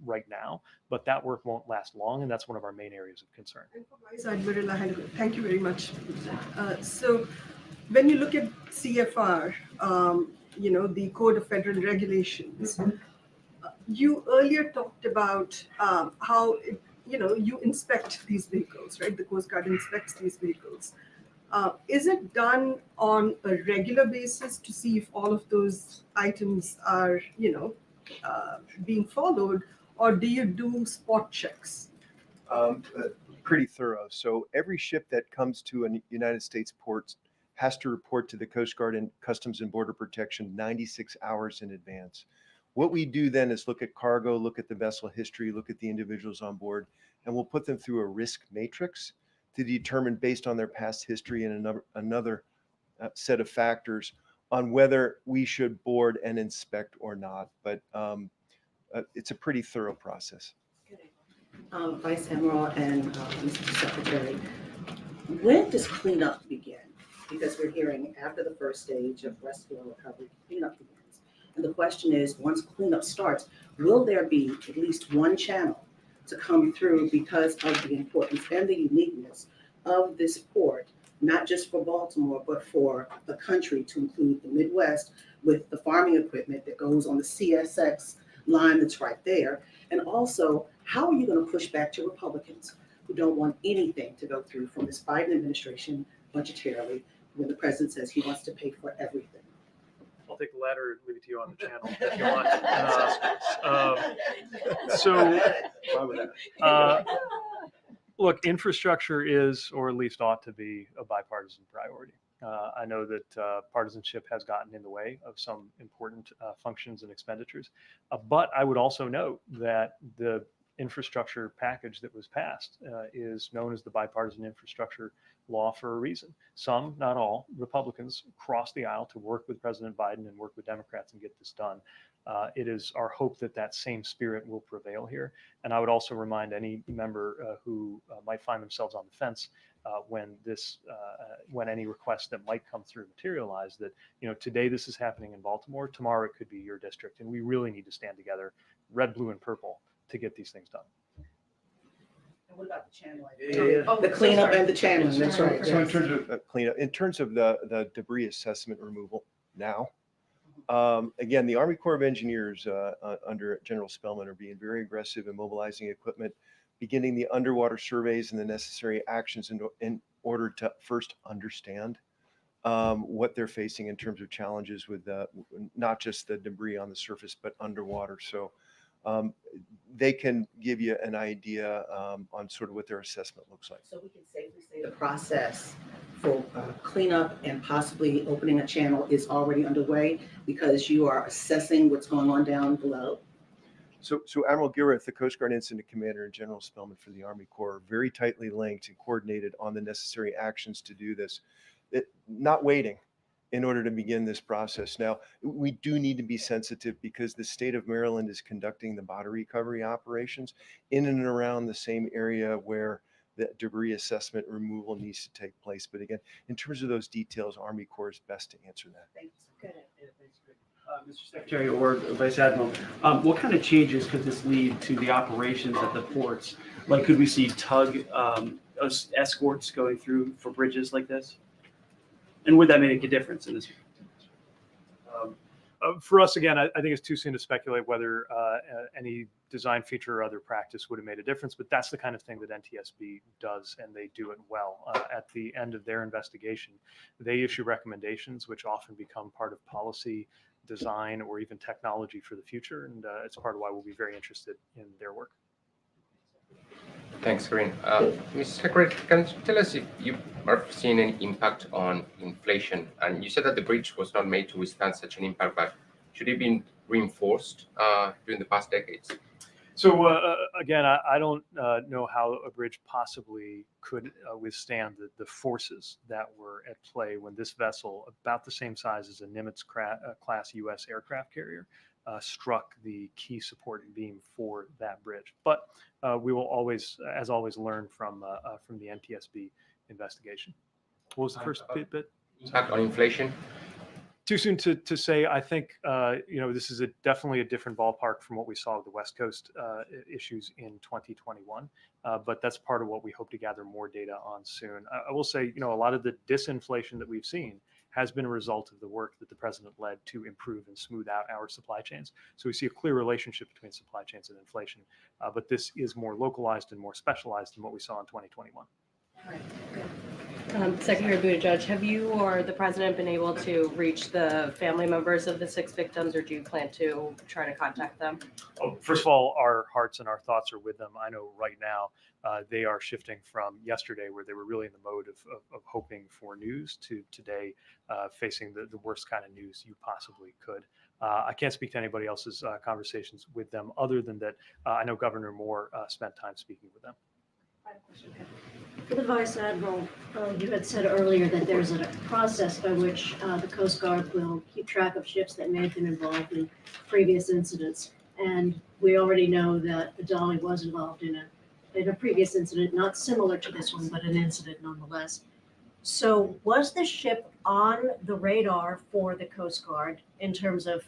right now, but that work won't last long, and that's one of our main areas of concern. And for Vice Admiral, thank you very much. So when you look at CFR, the Code of Federal Regulations, you earlier talked about how you inspect these vehicles, right? The Coast Guard inspects these vehicles. Is it done on a regular basis to see if all of those items are, being followed, or do you do spot checks? Pretty thorough. So every ship that comes to a United States port has to report to the Coast Guard and Customs and Border Protection 96 hours in advance. What we do then is look at cargo, look at the vessel history, look at the individuals on board, and we'll put them through a risk matrix to determine, based on their past history and another set of factors, on whether we should board and inspect or not. But it's a pretty thorough process. Vice Admiral and Mr. Secretary, when does cleanup begin? Because we're hearing after the first stage of rescue and recovery, cleanup begins. And the question is, once cleanup starts, will there be at least one channel to come through because of the importance and the uniqueness of this port, not just for Baltimore, but for the country, to include the Midwest, with the farming equipment that goes on the CSX line that's right there? And also, how are you going to push back to Republicans who don't want anything to go through from this Biden administration budgetarily, when the president says he wants to pay for everything? I'll take the latter and leave it to you on the channel if you want. Look, infrastructure is, or at least ought to be, a bipartisan priority. I know that partisanship has gotten in the way of some important functions and expenditures, but I would also note that the infrastructure package that was passed is known as the bipartisan infrastructure law for a reason. Some, not all, Republicans crossed the aisle to work with President Biden and work with Democrats and get this done. It is our hope that that same spirit will prevail here. And I would also remind any member who might find themselves on the fence when any requests that might come through materialize, that today this is happening in Baltimore, tomorrow it could be your district, and we really need to stand together, red, blue, and purple, to get these things done. And what about the channeling? The cleanup and the channeling. That's right. So in terms of cleanup, in terms of the debris assessment removal now, again, the Army Corps of Engineers under General Spellman are being very aggressive in mobilizing equipment, beginning the underwater surveys and the necessary actions in order to first understand what they're facing in terms of challenges with not just the debris on the surface, but underwater. So they can give you an idea on sort of what their assessment looks like. So we can safely say the process for cleanup and possibly opening a channel is already underway because you are assessing what's going on down below. So Admiral Gilrath, the Coast Guard Incident Commander, and General Spellman for the Army Corps are very tightly linked and coordinated on the necessary actions to do this. Not waiting in order to begin this process. Now, we do need to be sensitive because the state of Maryland is conducting the body recovery operations in and around the same area where the debris assessment removal needs to take place. But again, in terms of those details, Army Corps is best to answer that. Thanks. Good. Mr. Secretary or Vice Admiral, what kind of changes could this lead to the operations at the ports? Like, could we see tug escorts going through for bridges like this? And would that make a difference in this? For us, again, I think it's too soon to speculate whether any design feature or other practice would have made a difference, but that's the kind of thing that NTSB does, and they do it well. At the end of their investigation, they issue recommendations, which often become part of policy, design, or even technology for the future, and it's part of why we'll be very interested in their work. Thanks, Karine. Mr. Secretary, can you tell us if you are seeing any impact on inflation? And you said that the bridge was not made to withstand such an impact, but should it be reinforced during the past decades? So again, I don't know how a bridge possibly could withstand the forces that were at play when this vessel, about the same size as a Nimitz class U.S. aircraft carrier, struck the key supporting beam for that bridge. But we will always, as always, learn from the NTSB investigation. What was the first bit? Impact on inflation? Too soon to say. I think this is definitely a different ballpark from what we saw with the West Coast issues in 2021. But that's part of what we hope to gather more data on soon. I will say, a lot of the disinflation that we've seen has been a result of the work that the president led to improve and smooth out our supply chains. So we see a clear relationship between supply chains and inflation, but this is more localized and more specialized than what we saw in 2021. Secretary Buttigieg, have you or the president been able to reach the family members of the 6 victims, or do you plan to try to contact them? First of all, our hearts and our thoughts are with them. I know right now they are shifting from yesterday, where they were really in the mode of hoping for news, to today facing the worst kind of news you possibly could. I can't speak to anybody else's conversations with them, other than that I know Governor Moore spent time speaking with them. For the Vice Admiral, you had said earlier that there's a process by which the Coast Guard will keep track of ships that may have been involved in previous incidents. And we already know that the Dolly was involved in a previous incident, not similar to this one, but an incident nonetheless. So was the ship on the radar for the Coast Guard in terms of,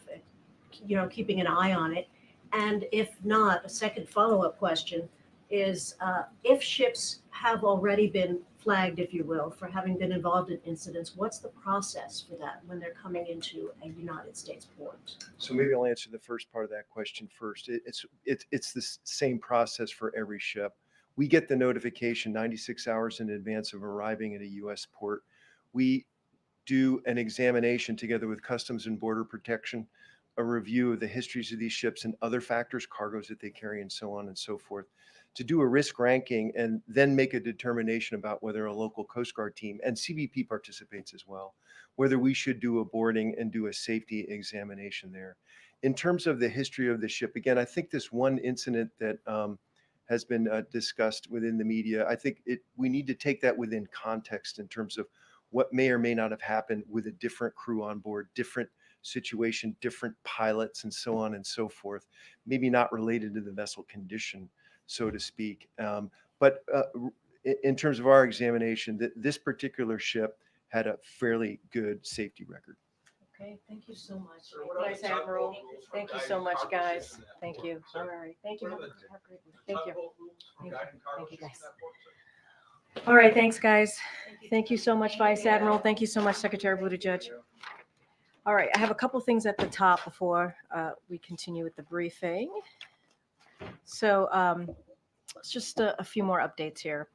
keeping an eye on it? And if not, a second follow-up question is if ships have already been flagged, if you will, for having been involved in incidents, what's the process for that when they're coming into a United States port? So maybe I'll answer the first part of that question first. It's the same process for every ship. We get the notification 96 hours in advance of arriving at a U.S. port. We do an examination together with Customs and Border Protection, a review of the histories of these ships and other factors, cargoes that they carry, and so on and so forth, to do a risk ranking and then make a determination about whether a local Coast Guard team, and CBP participates as well, whether we should do a boarding and do a safety examination there. In terms of the history of the ship, again, I think this one incident that has been discussed within the media, I think we need to take that within context in terms of what may or may not have happened with a different crew on board, different situation, different pilots, and so on and so forth, maybe not related to the vessel condition, so to speak. But in terms of our examination, this particular ship had a fairly good safety record. Okay, thank you so much. Vice Admiral, thank you so much, guys. Thank you. All right, thank you. Have a great one. Thank you. Thank you, guys. All right, thanks, guys. Thank you so much, Vice Admiral. Thank you so much, Secretary Buttigieg. All right, I have a couple things at the top before we continue with the briefing. So just a few more updates here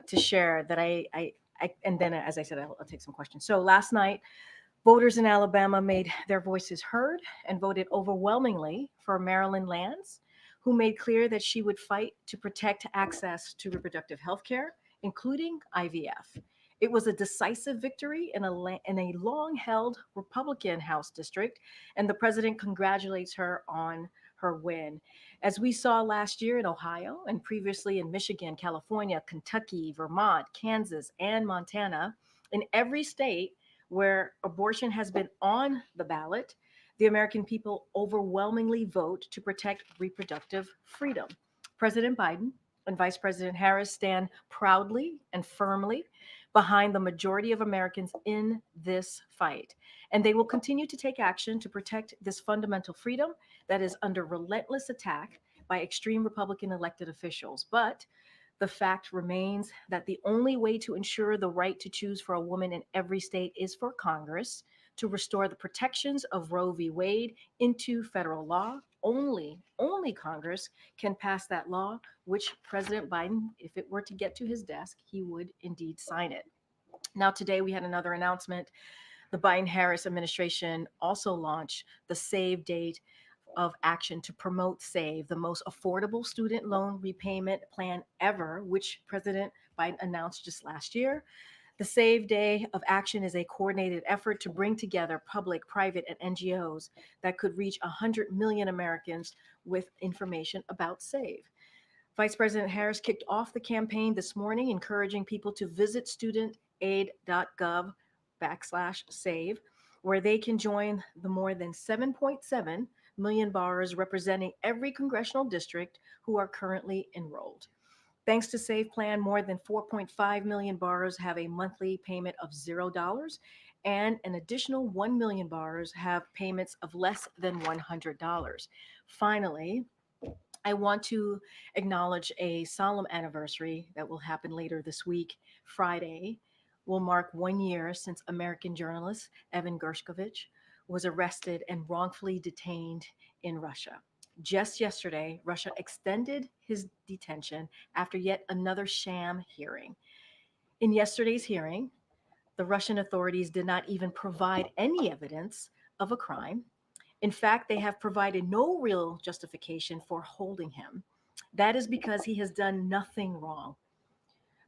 to share that and then, as I said, I'll take some questions. So last night, voters in Alabama made their voices heard and voted overwhelmingly for Marilyn Lands, who made clear that she would fight to protect access to reproductive health care, including IVF. It was a decisive victory in a long-held Republican House district, and the president congratulates her on her win. As we saw last year in Ohio and previously in Michigan, California, Kentucky, Vermont, Kansas, and Montana, in every state where abortion has been on the ballot, the American people overwhelmingly vote to protect reproductive freedom. President Biden and Vice President Harris stand proudly and firmly behind the majority of Americans in this fight. And they will continue to take action to protect this fundamental freedom that is under relentless attack by extreme Republican elected officials. But the fact remains that the only way to ensure the right to choose for a woman in every state is for Congress to restore the protections of Roe v. Wade into federal law. Only Congress can pass that law, which President Biden, if it were to get to his desk, he would indeed sign it. Now, today we had another announcement. The Biden-Harris administration also launched the Save Date of action to promote SAVE, the most affordable student loan repayment plan ever, which President Biden announced just last year. The Save Day of Action is a coordinated effort to bring together public, private, and NGOs that could reach 100 million Americans with information about SAVE. Vice President Harris kicked off the campaign this morning, encouraging people to visit studentaid.gov/save, where they can join the more than 7.7 million borrowers representing every congressional district who are currently enrolled. Thanks to SAVE Plan, more than 4.5 million borrowers have a monthly payment of $0, and an additional 1 million borrowers have payments of less than $100. Finally, I want to acknowledge a solemn anniversary that will happen later this week. Friday will mark 1 year since American journalist Evan Gershkovich was arrested and wrongfully detained in Russia. Just yesterday, Russia extended his detention after yet another sham hearing. In yesterday's hearing, the Russian authorities did not even provide any evidence of a crime. In fact, they have provided no real justification for holding him. That is because he has done nothing wrong.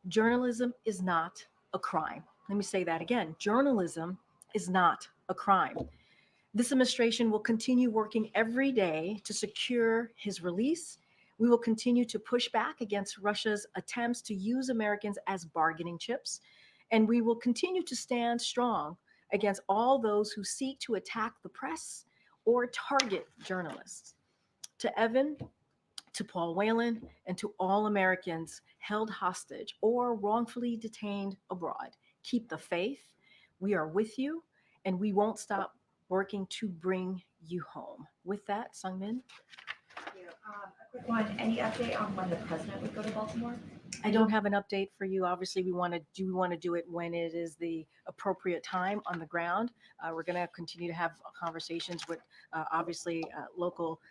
Journalism is not a crime. Let me say that again. Journalism is not a crime. This administration will continue working every day to secure his release. We will continue to push back against Russia's attempts to use Americans as bargaining chips. And we will continue to stand strong against all those who seek to attack the press or target journalists. To Evan, to Paul Whelan, and to all Americans held hostage or wrongfully detained abroad, keep the faith. We are with you, and we won't stop working to bring you home. With that, Sungmin. Thank you. A quick one, any update on when the president would go to Baltimore? I don't have an update for you. Obviously, we want to do it when it is the appropriate time on the ground. We're going to continue to have conversations with local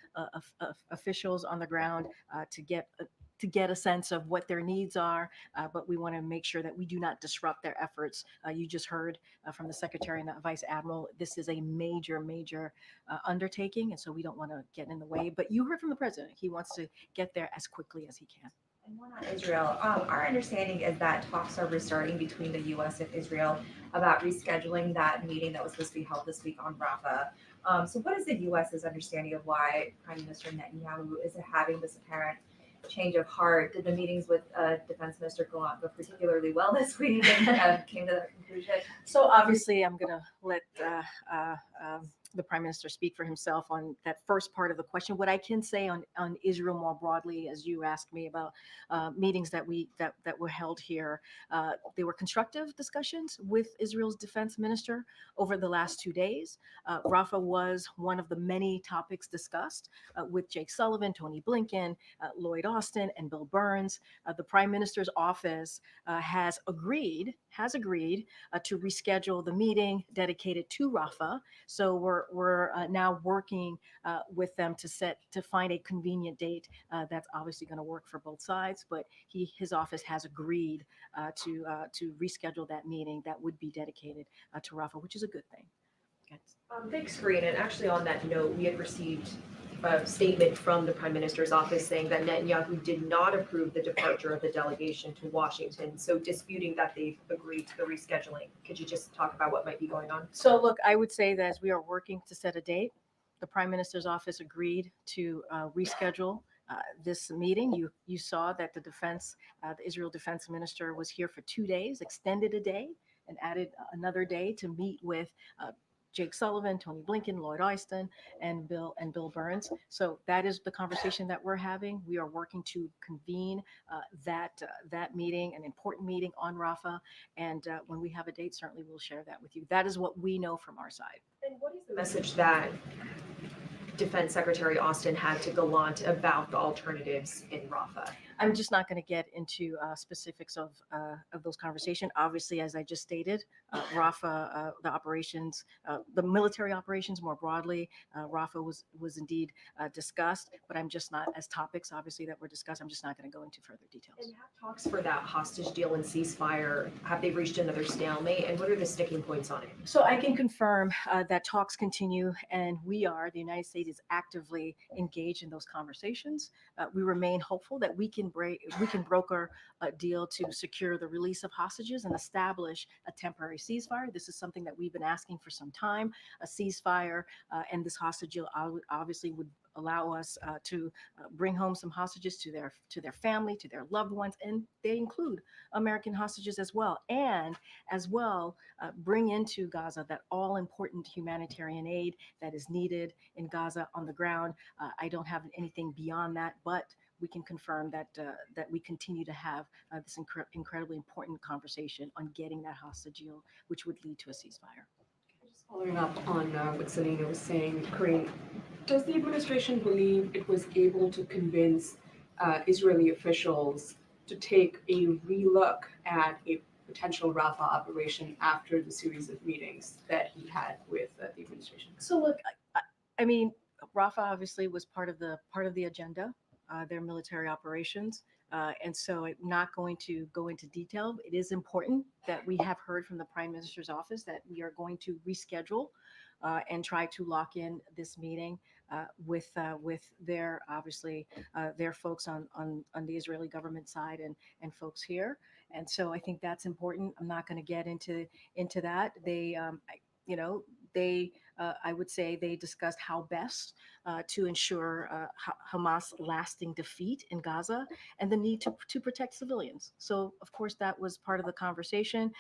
officials on the ground to get a sense of what their needs are, but we want to make sure that we do not disrupt their efforts. You just heard from the Secretary and the Vice Admiral, this is a major undertaking, and so we don't want to get in the way. But you heard from the President. He wants to get there as quickly as he can. And one on Israel. Our understanding is that talks are restarting between the U.S. and Israel about rescheduling that meeting that was supposed to be held this week on Rafah. So what is the U.S.'s understanding of why Prime Minister Netanyahu is having this apparent change of heart? Did the meetings with Defense Minister go particularly well this week and came to that conclusion? So obviously, I'm going to let the Prime Minister speak for himself on that first part of the question. What I can say on Israel more broadly, as you asked me about meetings that were held here, they were constructive discussions with Israel's defense minister over the last 2 days. Rafah was one of the many topics discussed with Jake Sullivan, Tony Blinken, Lloyd Austin, and Bill Burns. The Prime Minister's office has agreed to reschedule the meeting dedicated to Rafah. So we're now working with them to find a convenient date that's obviously going to work for both sides. But his office has agreed to reschedule that meeting that would be dedicated to Rafah, which is a good thing. Thanks, Karine. And actually, on that note, we had received a statement from the Prime Minister's office saying that Netanyahu did not approve the departure of the delegation to Washington, so disputing that they've agreed to the rescheduling. Could you just talk about what might be going on? So look, I would say that as we are working to set a date, the Prime Minister's office agreed to reschedule this meeting. You saw that the Israel Defense Minister was here for 2 days, extended a day, and added another day to meet with Jake Sullivan, Tony Blinken, Lloyd Austin, and Bill Burns. So that is the conversation that we're having. We are working to convene that meeting, an important meeting on Rafah. And when we have a date, certainly we'll share that with you. That is what we know from our side. And what is the message that Defense Secretary Austin had to Gallant about the alternatives in Rafah? I'm just not going to get into specifics of those conversations. Obviously, as I just stated, Rafah, the operations, the military operations more broadly, Rafah was indeed discussed, but I'm just not, as topics obviously that were discussed, I'm just not going to go into further details. And have talks for that hostage deal and ceasefire, have they reached another stalemate, and what are the sticking points on it? So I can confirm that talks continue, and the United States is actively engaged in those conversations. We remain hopeful that we can broker a deal to secure the release of hostages and establish a temporary ceasefire. This is something that we've been asking for some time. A ceasefire and this hostage deal obviously would allow us to bring home some hostages to their family, to their loved ones, and they include American hostages as well, and as well bring into Gaza that all important humanitarian aid that is needed in Gaza on the ground. I don't have anything beyond that, but we can confirm that we continue to have this incredibly important conversation on getting that hostage deal, which would lead to a ceasefire. Just following up on what Selena was saying, Karine, does the administration believe it was able to convince Israeli officials to take a relook at a potential Rafah operation after the series of meetings that he had with the administration? So look, I mean, Rafah obviously was part of the agenda, their military operations. And so I'm not going to go into detail. It is important that we have heard from the Prime Minister's office that we are going to reschedule and try to lock in this meeting with their obviously their folks on the Israeli government side and folks here. And so I think that's important. I'm not going to get into that. They I would say they discussed how best to ensure Hamas lasting defeat in Gaza and the need to protect civilians. So, of course, that was part of the conversation,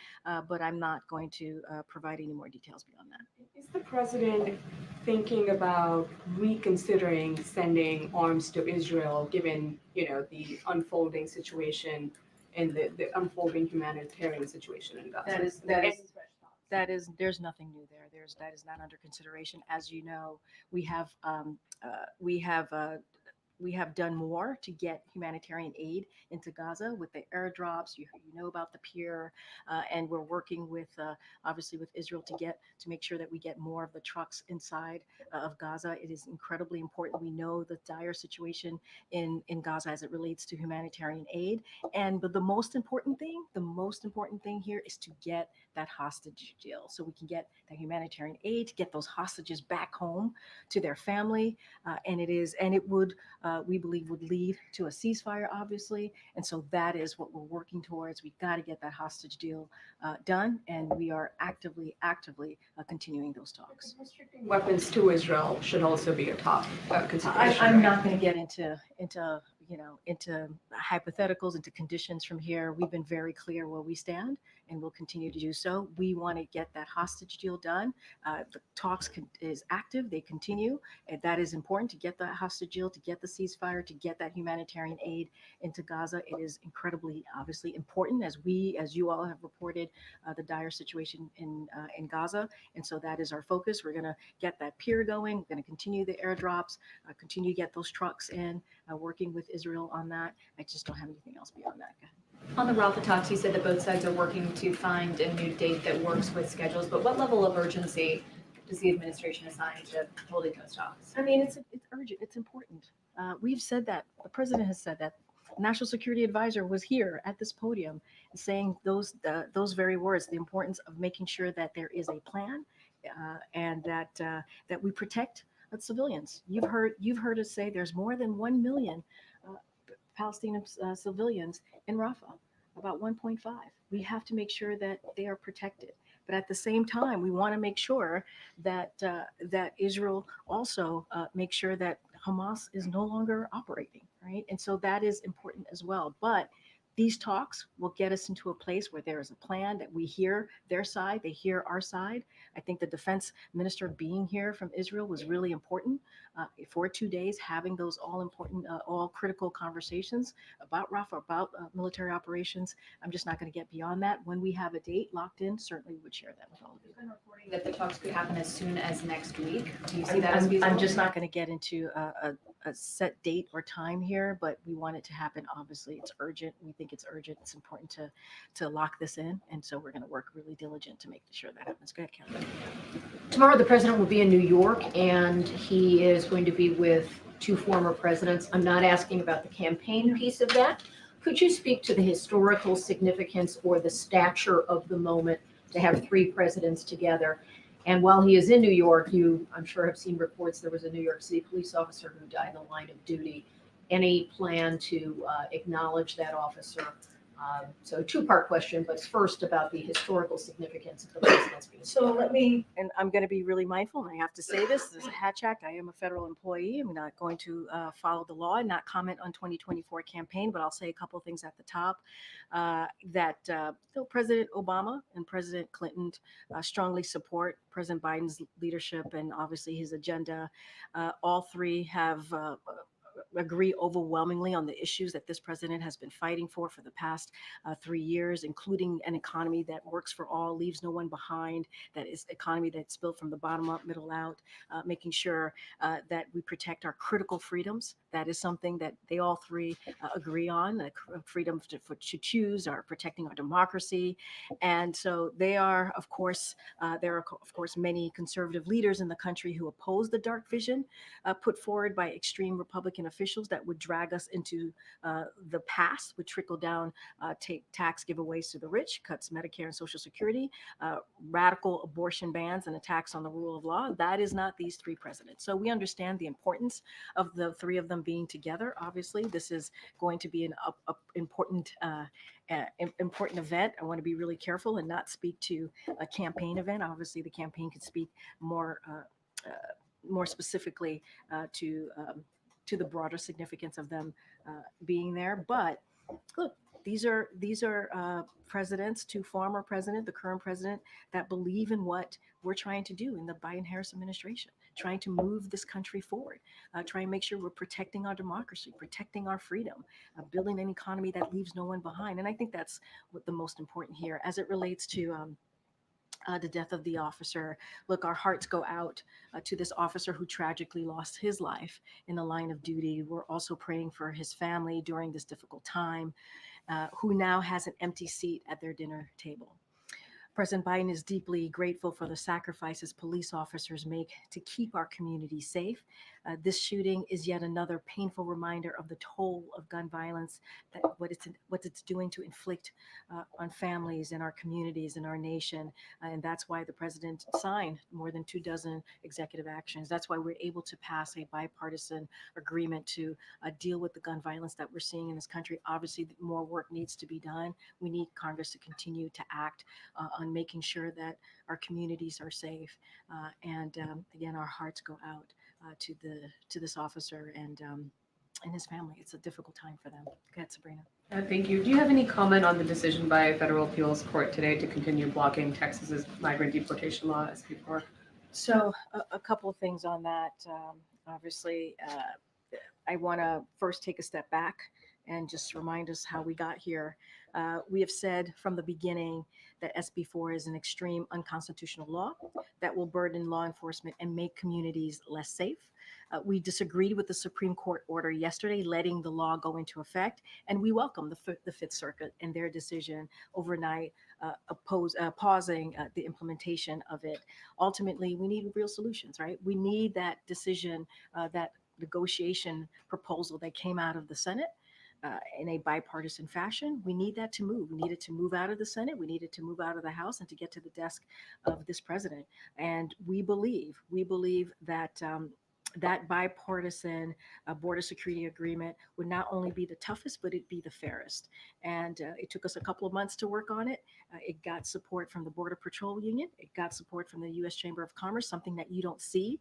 but I'm not going to provide any more details beyond that. Is the president thinking about reconsidering sending arms to Israel, given the unfolding situation and the unfolding humanitarian situation in Gaza? There's nothing new there. That is not under consideration. As you know, we have done more to get humanitarian aid into Gaza with the airdrops. You know about the pier, and we're working with obviously with Israel to make sure that we get more of the trucks inside of Gaza. It is incredibly important. We know the dire situation in Gaza as it relates to humanitarian aid, but the most important thing here is to get that hostage deal, so we can get that humanitarian aid to get those hostages back home to their family, and it would. We believe would lead to a ceasefire, obviously. And so that is what we're working towards. We've got to get that hostage deal done, and we are actively continuing those talks. Restricting weapons to Israel should also be a top consideration. I'm not going to get into hypotheticals, into conditions from here. We've been very clear where we stand, and we'll continue to do so. We want to get that hostage deal done. The talks is active. They continue, and that is important to get that hostage deal, to get the ceasefire, to get that humanitarian aid into Gaza. It is incredibly, obviously important as you all have reported the dire situation in Gaza, and so that is our focus. We're going to get that pier going. We're going to continue the airdrops, continue to get those trucks in, working with Israel on that. I just don't have anything else beyond that. Go ahead. On the Rafah talks, you said that both sides are working to find a new date that works with schedules, but what level of urgency does the administration assign to holding those talks? I mean, it's urgent. It's important. We've said that. The president has said that. National Security Advisor was here at this podium saying those very words, the importance of making sure that there is a plan and that we protect civilians. You've heard us say there's more than 1 million Palestinian civilians in Rafah, about 1.5. We have to make sure that they are protected. But at the same time, we want to make sure that Israel also makes sure that Hamas is no longer operating, right? And so that is important as well. But These talks will get us into a place where there is a plan, that we hear their side, they hear our side. I think the defense minister being here from Israel was really important for 2 days, having those all important, all critical conversations about Rafah, about military operations. I'm just not going to get beyond that. When we have a date locked in, certainly we would share that with all of you. There's been reporting that the talks could happen as soon as next week. Do you see that as feasible? I'm just not going to get into a set date or time here, but we want it to happen. Obviously, it's urgent. We think it's urgent. It's important to lock this in, and so we're going to work really diligent to make sure that happens. Go ahead, Kelly. Tomorrow, the president will be in New York, and he is going to be with 2 former presidents. I'm not asking about the campaign piece of that. Could you speak to the historical significance or the stature of the moment to have 3 presidents together? And while he is in New York, you, I'm sure, have seen reports there was a New York City police officer who died in the line of duty. Any plan to acknowledge that officer? So a 2-part question, but first about the historical significance of the president's being. So let me, and I'm going to be really mindful, and I have to say this, this is a Hatch Act. I am a federal employee. I'm not going to follow the law and not comment on 2024 campaign, but I'll say a couple of things at the top that President Obama and President Clinton strongly support President Biden's leadership and obviously his agenda. All 3 have agree overwhelmingly on the issues that this president has been fighting for the past 3 years, including an economy that works for all, leaves no one behind, that is economy that's built from the bottom up, middle out, making sure that we protect our critical freedoms. That is something that they all 3 agree on, freedom to choose, or protecting our democracy. And so they are, of course, there are, of course, many conservative leaders in the country who oppose the dark vision put forward by extreme Republican officials that would drag us into the past, would trickle down tax giveaways to the rich, cuts Medicare and Social Security, radical abortion bans, and attacks on the rule of law. That is not these 3 presidents. So we understand the importance of the 3 of them being together. Obviously, this is going to be an important important event. I want to be really careful and not speak to a campaign event. Obviously, the campaign could speak more specifically to the broader significance of them being there. But look, these are presidents, 2 former presidents, the current president, that believe in what we're trying to do in the Biden-Harris administration, trying to move this country forward, trying to make sure we're protecting our democracy, protecting our freedom, building an economy that leaves no one behind. And I think that's what the most important here as it relates to the death of the officer. Look, our hearts go out to this officer who tragically lost his life in the line of duty. We're also praying for his family during this difficult time, who now has an empty seat at their dinner table. President Biden is deeply grateful for the sacrifices police officers make to keep our communities safe. This shooting is yet another painful reminder of the toll of gun violence, that what it's doing to inflict on families and our communities and our nation. And that's why the president signed more than 24 executive actions. That's why we're able to pass a bipartisan agreement to deal with the gun violence that we're seeing in this country. Obviously, more work needs to be done. We need Congress to continue to act on making sure that our communities are safe. Again, our hearts go out to this officer and his family. It's a difficult time for them. Go ahead, Sabrina. Thank you. Do you have any comment on the decision by a federal appeals court today to continue blocking Texas's migrant deportation law, SB4? So a couple of things on that. Obviously, I want to first take a step back and just remind us how we got here. We have said from the beginning that SB4 is an extreme unconstitutional law that will burden law enforcement and make communities less safe. We disagreed with the Supreme Court order yesterday, letting the law go into effect, and we welcome the Fifth Circuit and their decision overnight pausing the implementation of it. Ultimately, we need real solutions, right? We need that decision, that negotiation proposal that came out of the Senate in a bipartisan fashion. We need that to move. We need it to move out of the Senate. We need it to move out of the House and to get to the desk of this president. And we believe that that bipartisan border security agreement would not only be the toughest, but it'd be the fairest. And it took us a couple of months to work on it. It got support from the Border Patrol Union. It got support from the U.S. Chamber of Commerce, something that you don't see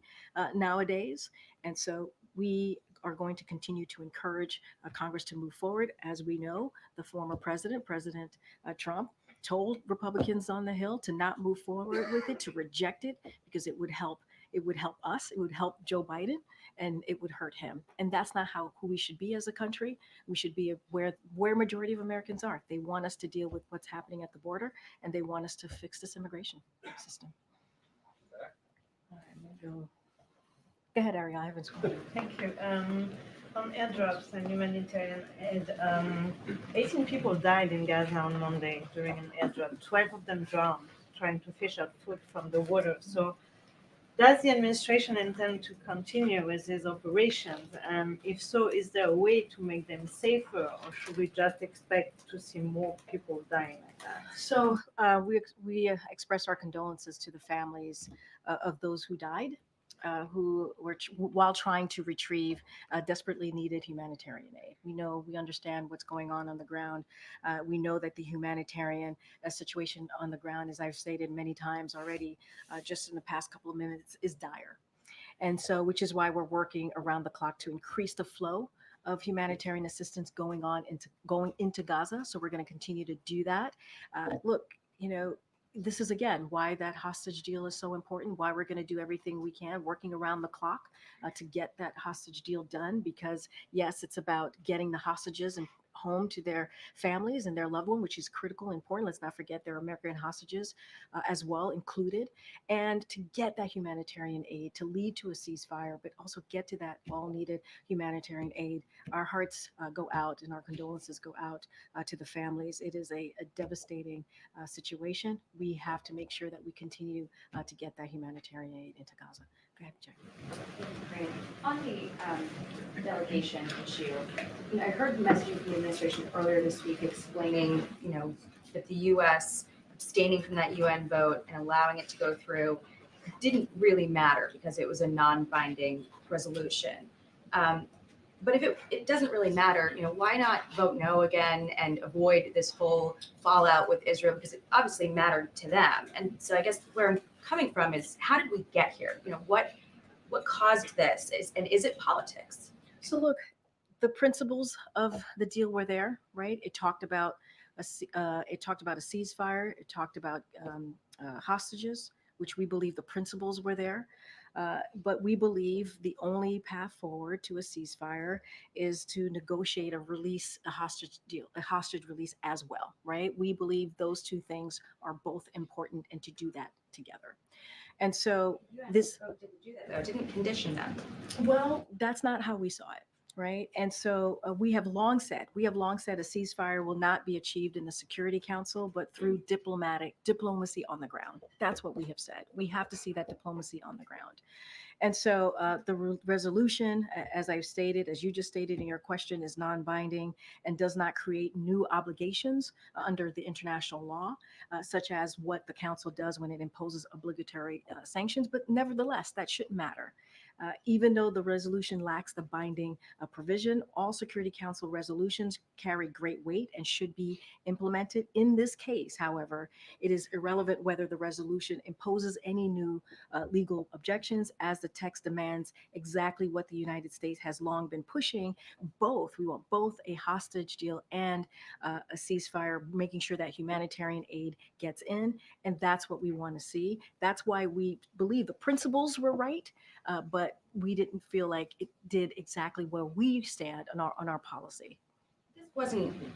nowadays. And so we are going to continue to encourage Congress to move forward. As we know, the former president, President Trump, told Republicans on the Hill to not move forward with it, to reject it, because it would help. It would help us. It would help Joe Biden, and it would hurt him. And that's not who we should be as a country. We should be where majority of Americans are. They want us to deal with what's happening at the border, and they want us to fix this immigration system. All right, go ahead, Ariel. I haven't spoken. Thank you. On airdrops and humanitarian aid, 18 people died in Gaza on Monday during an airdrop. 12 of them drowned trying to fish out food from the water. So does the administration intend to continue with these operations? And if so, is there a way to make them safer, or should we just expect to see more people dying like that? So we express our condolences to the families of those who died, who were while trying to retrieve desperately needed humanitarian aid. We understand what's going on the ground. We know that the humanitarian situation on the ground, as I've stated many times already, just in the past couple of minutes, is dire. And so, which is why we're working around the clock to increase the flow of humanitarian assistance going into Gaza. So we're going to continue to do that. Look, this is again why that hostage deal is so important, why we're going to do everything we can, working around the clock to get that hostage deal done. Because yes, it's about getting the hostages and home to their families and their loved one, which is critical and important. Let's not forget there are American hostages as well included. And to get that humanitarian aid to lead to a ceasefire, but also get to that all-needed humanitarian aid. Our hearts go out and our condolences go out to the families. It is a devastating situation. We have to make sure that we continue to get that humanitarian aid into Gaza. Go ahead, Jack. Great. On the delegation issue, I heard the messaging from the administration earlier this week explaining, that the U.S. abstaining from that UN vote and allowing it to go through didn't really matter because it was a non-binding resolution. But if it doesn't really matter, why not vote no again and avoid this whole fallout with Israel, because it obviously mattered to them. And so I guess where I'm coming from is, how did we get here? What caused this? Is it politics? So look, the principles of the deal were there, right? It talked about a ceasefire. It talked about hostages, which we believe the principles were there. But we believe the only path forward to a ceasefire is to negotiate a hostage deal, a hostage release as well, right? We believe those two things are both important, and to do that together. And so this Didn't condition them. Well, that's not how we saw it. Right. And so we have long said a ceasefire will not be achieved in the Security Council, but through diplomacy on the ground. That's what we have said. We have to see that diplomacy on the ground. And so the resolution, as you just stated in your question, is non-binding and does not create new obligations under the international law, such as what the council does when it imposes obligatory sanctions. But nevertheless, that shouldn't matter. Even though the resolution lacks the binding provision, all Security Council resolutions carry great weight and should be implemented. In this case, however, it is irrelevant whether the resolution imposes any new legal objections, as the text demands exactly what the United States has long been pushing. We want both a hostage deal and a ceasefire, making sure that humanitarian aid gets in. And that's what we want to see. That's why we believe the principles were right, but we didn't feel like it did exactly where we stand on our policy.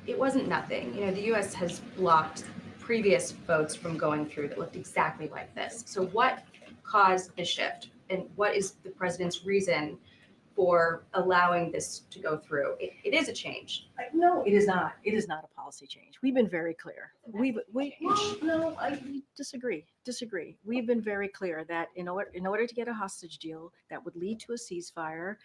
It wasn't nothing. The U.S. has blocked previous votes from going through that looked exactly like this. So what caused the shift, and what is the president's reason for allowing this to go through? It is a change. No, it is not. It is not a policy change. We've been very clear. I disagree. We've been very clear that in order to get a hostage deal that would lead to a ceasefire,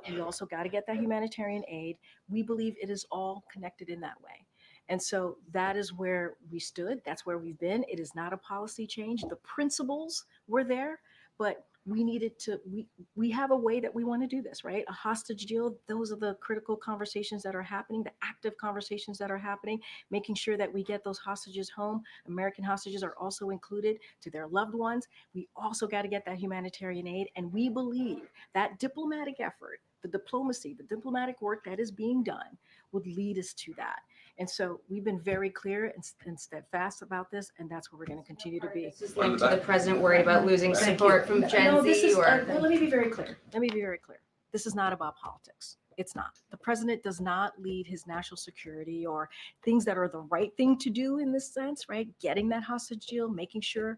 we also got to get that humanitarian aid. We believe it is all connected in that way. And so that is where we stood. That's where we've been. It is not a policy change. The principles were there, but we have a way that we want to do this, right? A hostage deal, those are the critical conversations that are happening, the active conversations that are happening, making sure that we get those hostages home. American hostages are also included to their loved ones. We also got to get that humanitarian aid. And we believe that diplomatic effort, the diplomacy, the diplomatic work that is being done would lead us to that. And so we've been very clear and steadfast about this, and that's where we're going to continue to be. This is linked to the president worried about losing Thank support you. from Gen No, this Z is, or. well, let me be very clear. Let me be very clear. This is not about politics. It's not. The president does not lead his national security or things that are the right thing to do in this sense, right? Getting that hostage deal, making sure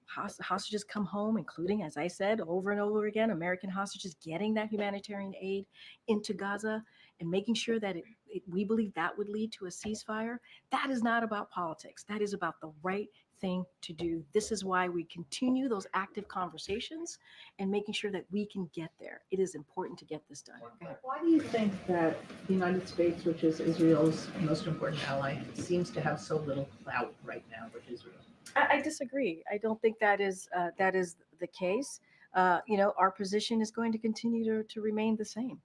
hostages come home, including, as I said, over and over again, American hostages, getting that humanitarian aid into Gaza and making sure that we believe that would lead to a ceasefire. That is not about politics. That is about the right thing to do. This is why we continue those active conversations and making sure that we can get there. It is important to get this done. Go ahead. Why do you think that the United States, which is Israel's most important ally, seems to have so little clout right now with Israel? I disagree. I don't think that is the case. Our position is going to continue to remain the same.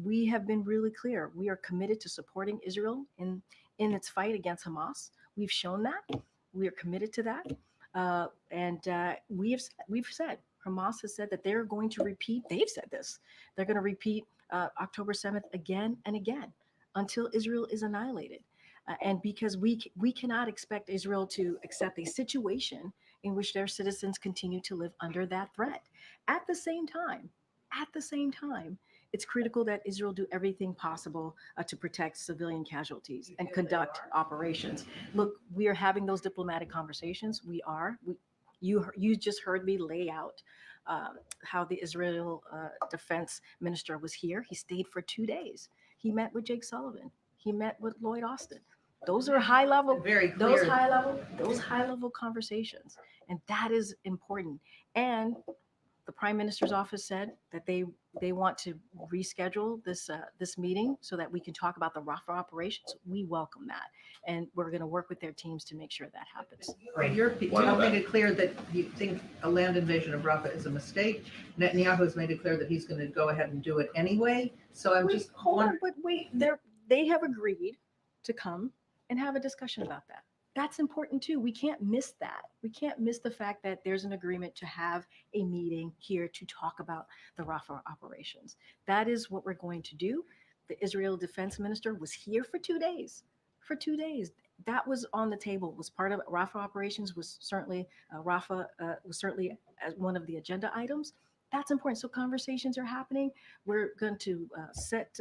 We have been really clear. We are committed to supporting Israel in its fight against Hamas. We've shown that. We are committed to that. We've said, Hamas has said that they're going to repeat, they've said this, they're going to repeat October 7th again and again until Israel is annihilated. And because we cannot expect Israel to accept a situation in which their citizens continue to live under that threat. At the same time, it's critical that Israel do everything possible to protect civilian casualties and conduct operations. Look, we are having those diplomatic conversations. You just heard me lay out how the Israel defense minister was here. He stayed for 2 days. He met with Jake Sullivan. He met with Lloyd Austin. Those are high level, those high level conversations. And that is important. And the Prime Minister's office said that they want to reschedule this meeting so that we can talk about the Rafah operations. We welcome that. And we're going to work with their teams to make sure that happens. Right. You have made it clear that you think a land invasion of Rafah is a mistake. Netanyahu has made it clear that he's going to go ahead and do it anyway. So I'm just hold on, but wait, they have agreed to come and have a discussion about that. That's important too. We can't miss that. We can't miss the fact that there's an agreement to have a meeting here to talk about the Rafah operations. That is what we're going to do. The Israel defense minister was here for 2 days. For 2 days. That was on the table, was part of Rafah operations, was certainly Rafah was certainly as one of the agenda items. That's important. So conversations are happening. We're going to set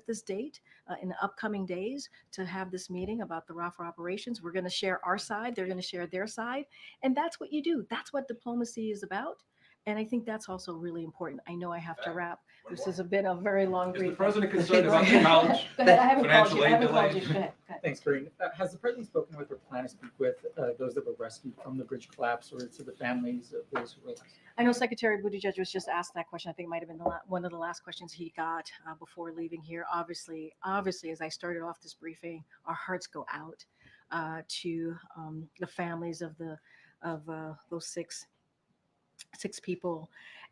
this date in the upcoming days to have this meeting about the Rafah operations. We're going to share our side. They're going to share their side. And that's what you do. That's what diplomacy is about. And I think that's also really important. I know I have to wrap. This has been a very long brief. Is the president concerned about the college Go ahead. I haven't called financial you. I aid haven't called delays? you. Go ahead. Thanks, Karine. Has the president spoken with or plan to speak with those that were rescued from the bridge collapse or to the families of those who were lost? I know Secretary Buttigieg was just asked that question. I think it might have been one of the last questions he got before leaving here. Obviously, as I started off this briefing, our hearts go out to the families of those six people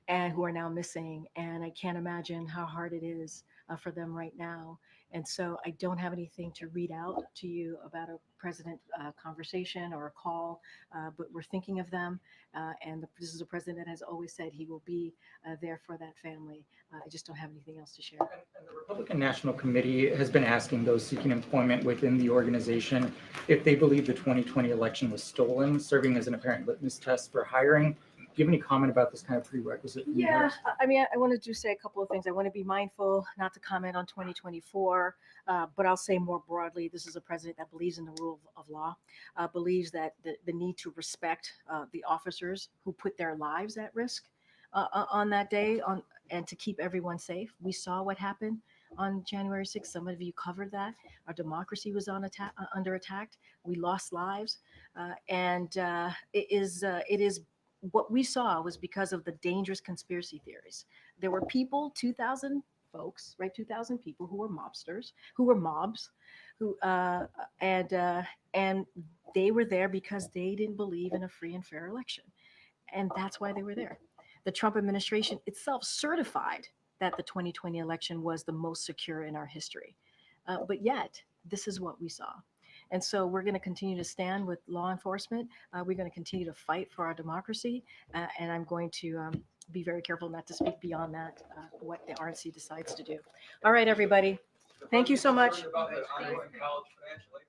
and who are now missing. And I can't imagine how hard it is for them right now. And so I don't have anything to read out to you about a president conversation or a call, but we're thinking of them. And this is a president that has always said he will be there for that family. I just don't have anything else to share. And the Republican National Committee has been asking those seeking employment within the organization if they believe the 2020 election was stolen, serving as an apparent litmus test for hiring. Do you have any comment about this kind of prerequisite? Yeah, I mean, I want to just say a couple of things. I want to be mindful not to comment on 2024, but I'll say more broadly, this is a president that believes in the rule of law, believes that the need to respect the officers who put their lives at risk on that day and to keep everyone safe. We saw what happened on January 6th. Some of you covered that. Our democracy was under attack. We lost lives. It is what we saw was because of the dangerous conspiracy theories. There were people, 2,000 folks, right? 2,000 people who were mobsters, who were mobs, and they were there because they didn't believe in a free and fair election. And that's why they were there. The Trump administration itself certified that the 2020 election was the most secure in our history. But yet, this is what we saw. And so we're going to continue to stand with law enforcement. We're going to continue to fight for our democracy. And I'm going to be very careful not to speak beyond that, what the RNC decides to do. All right, everybody. Thank you so much. About that ongoing college financial aid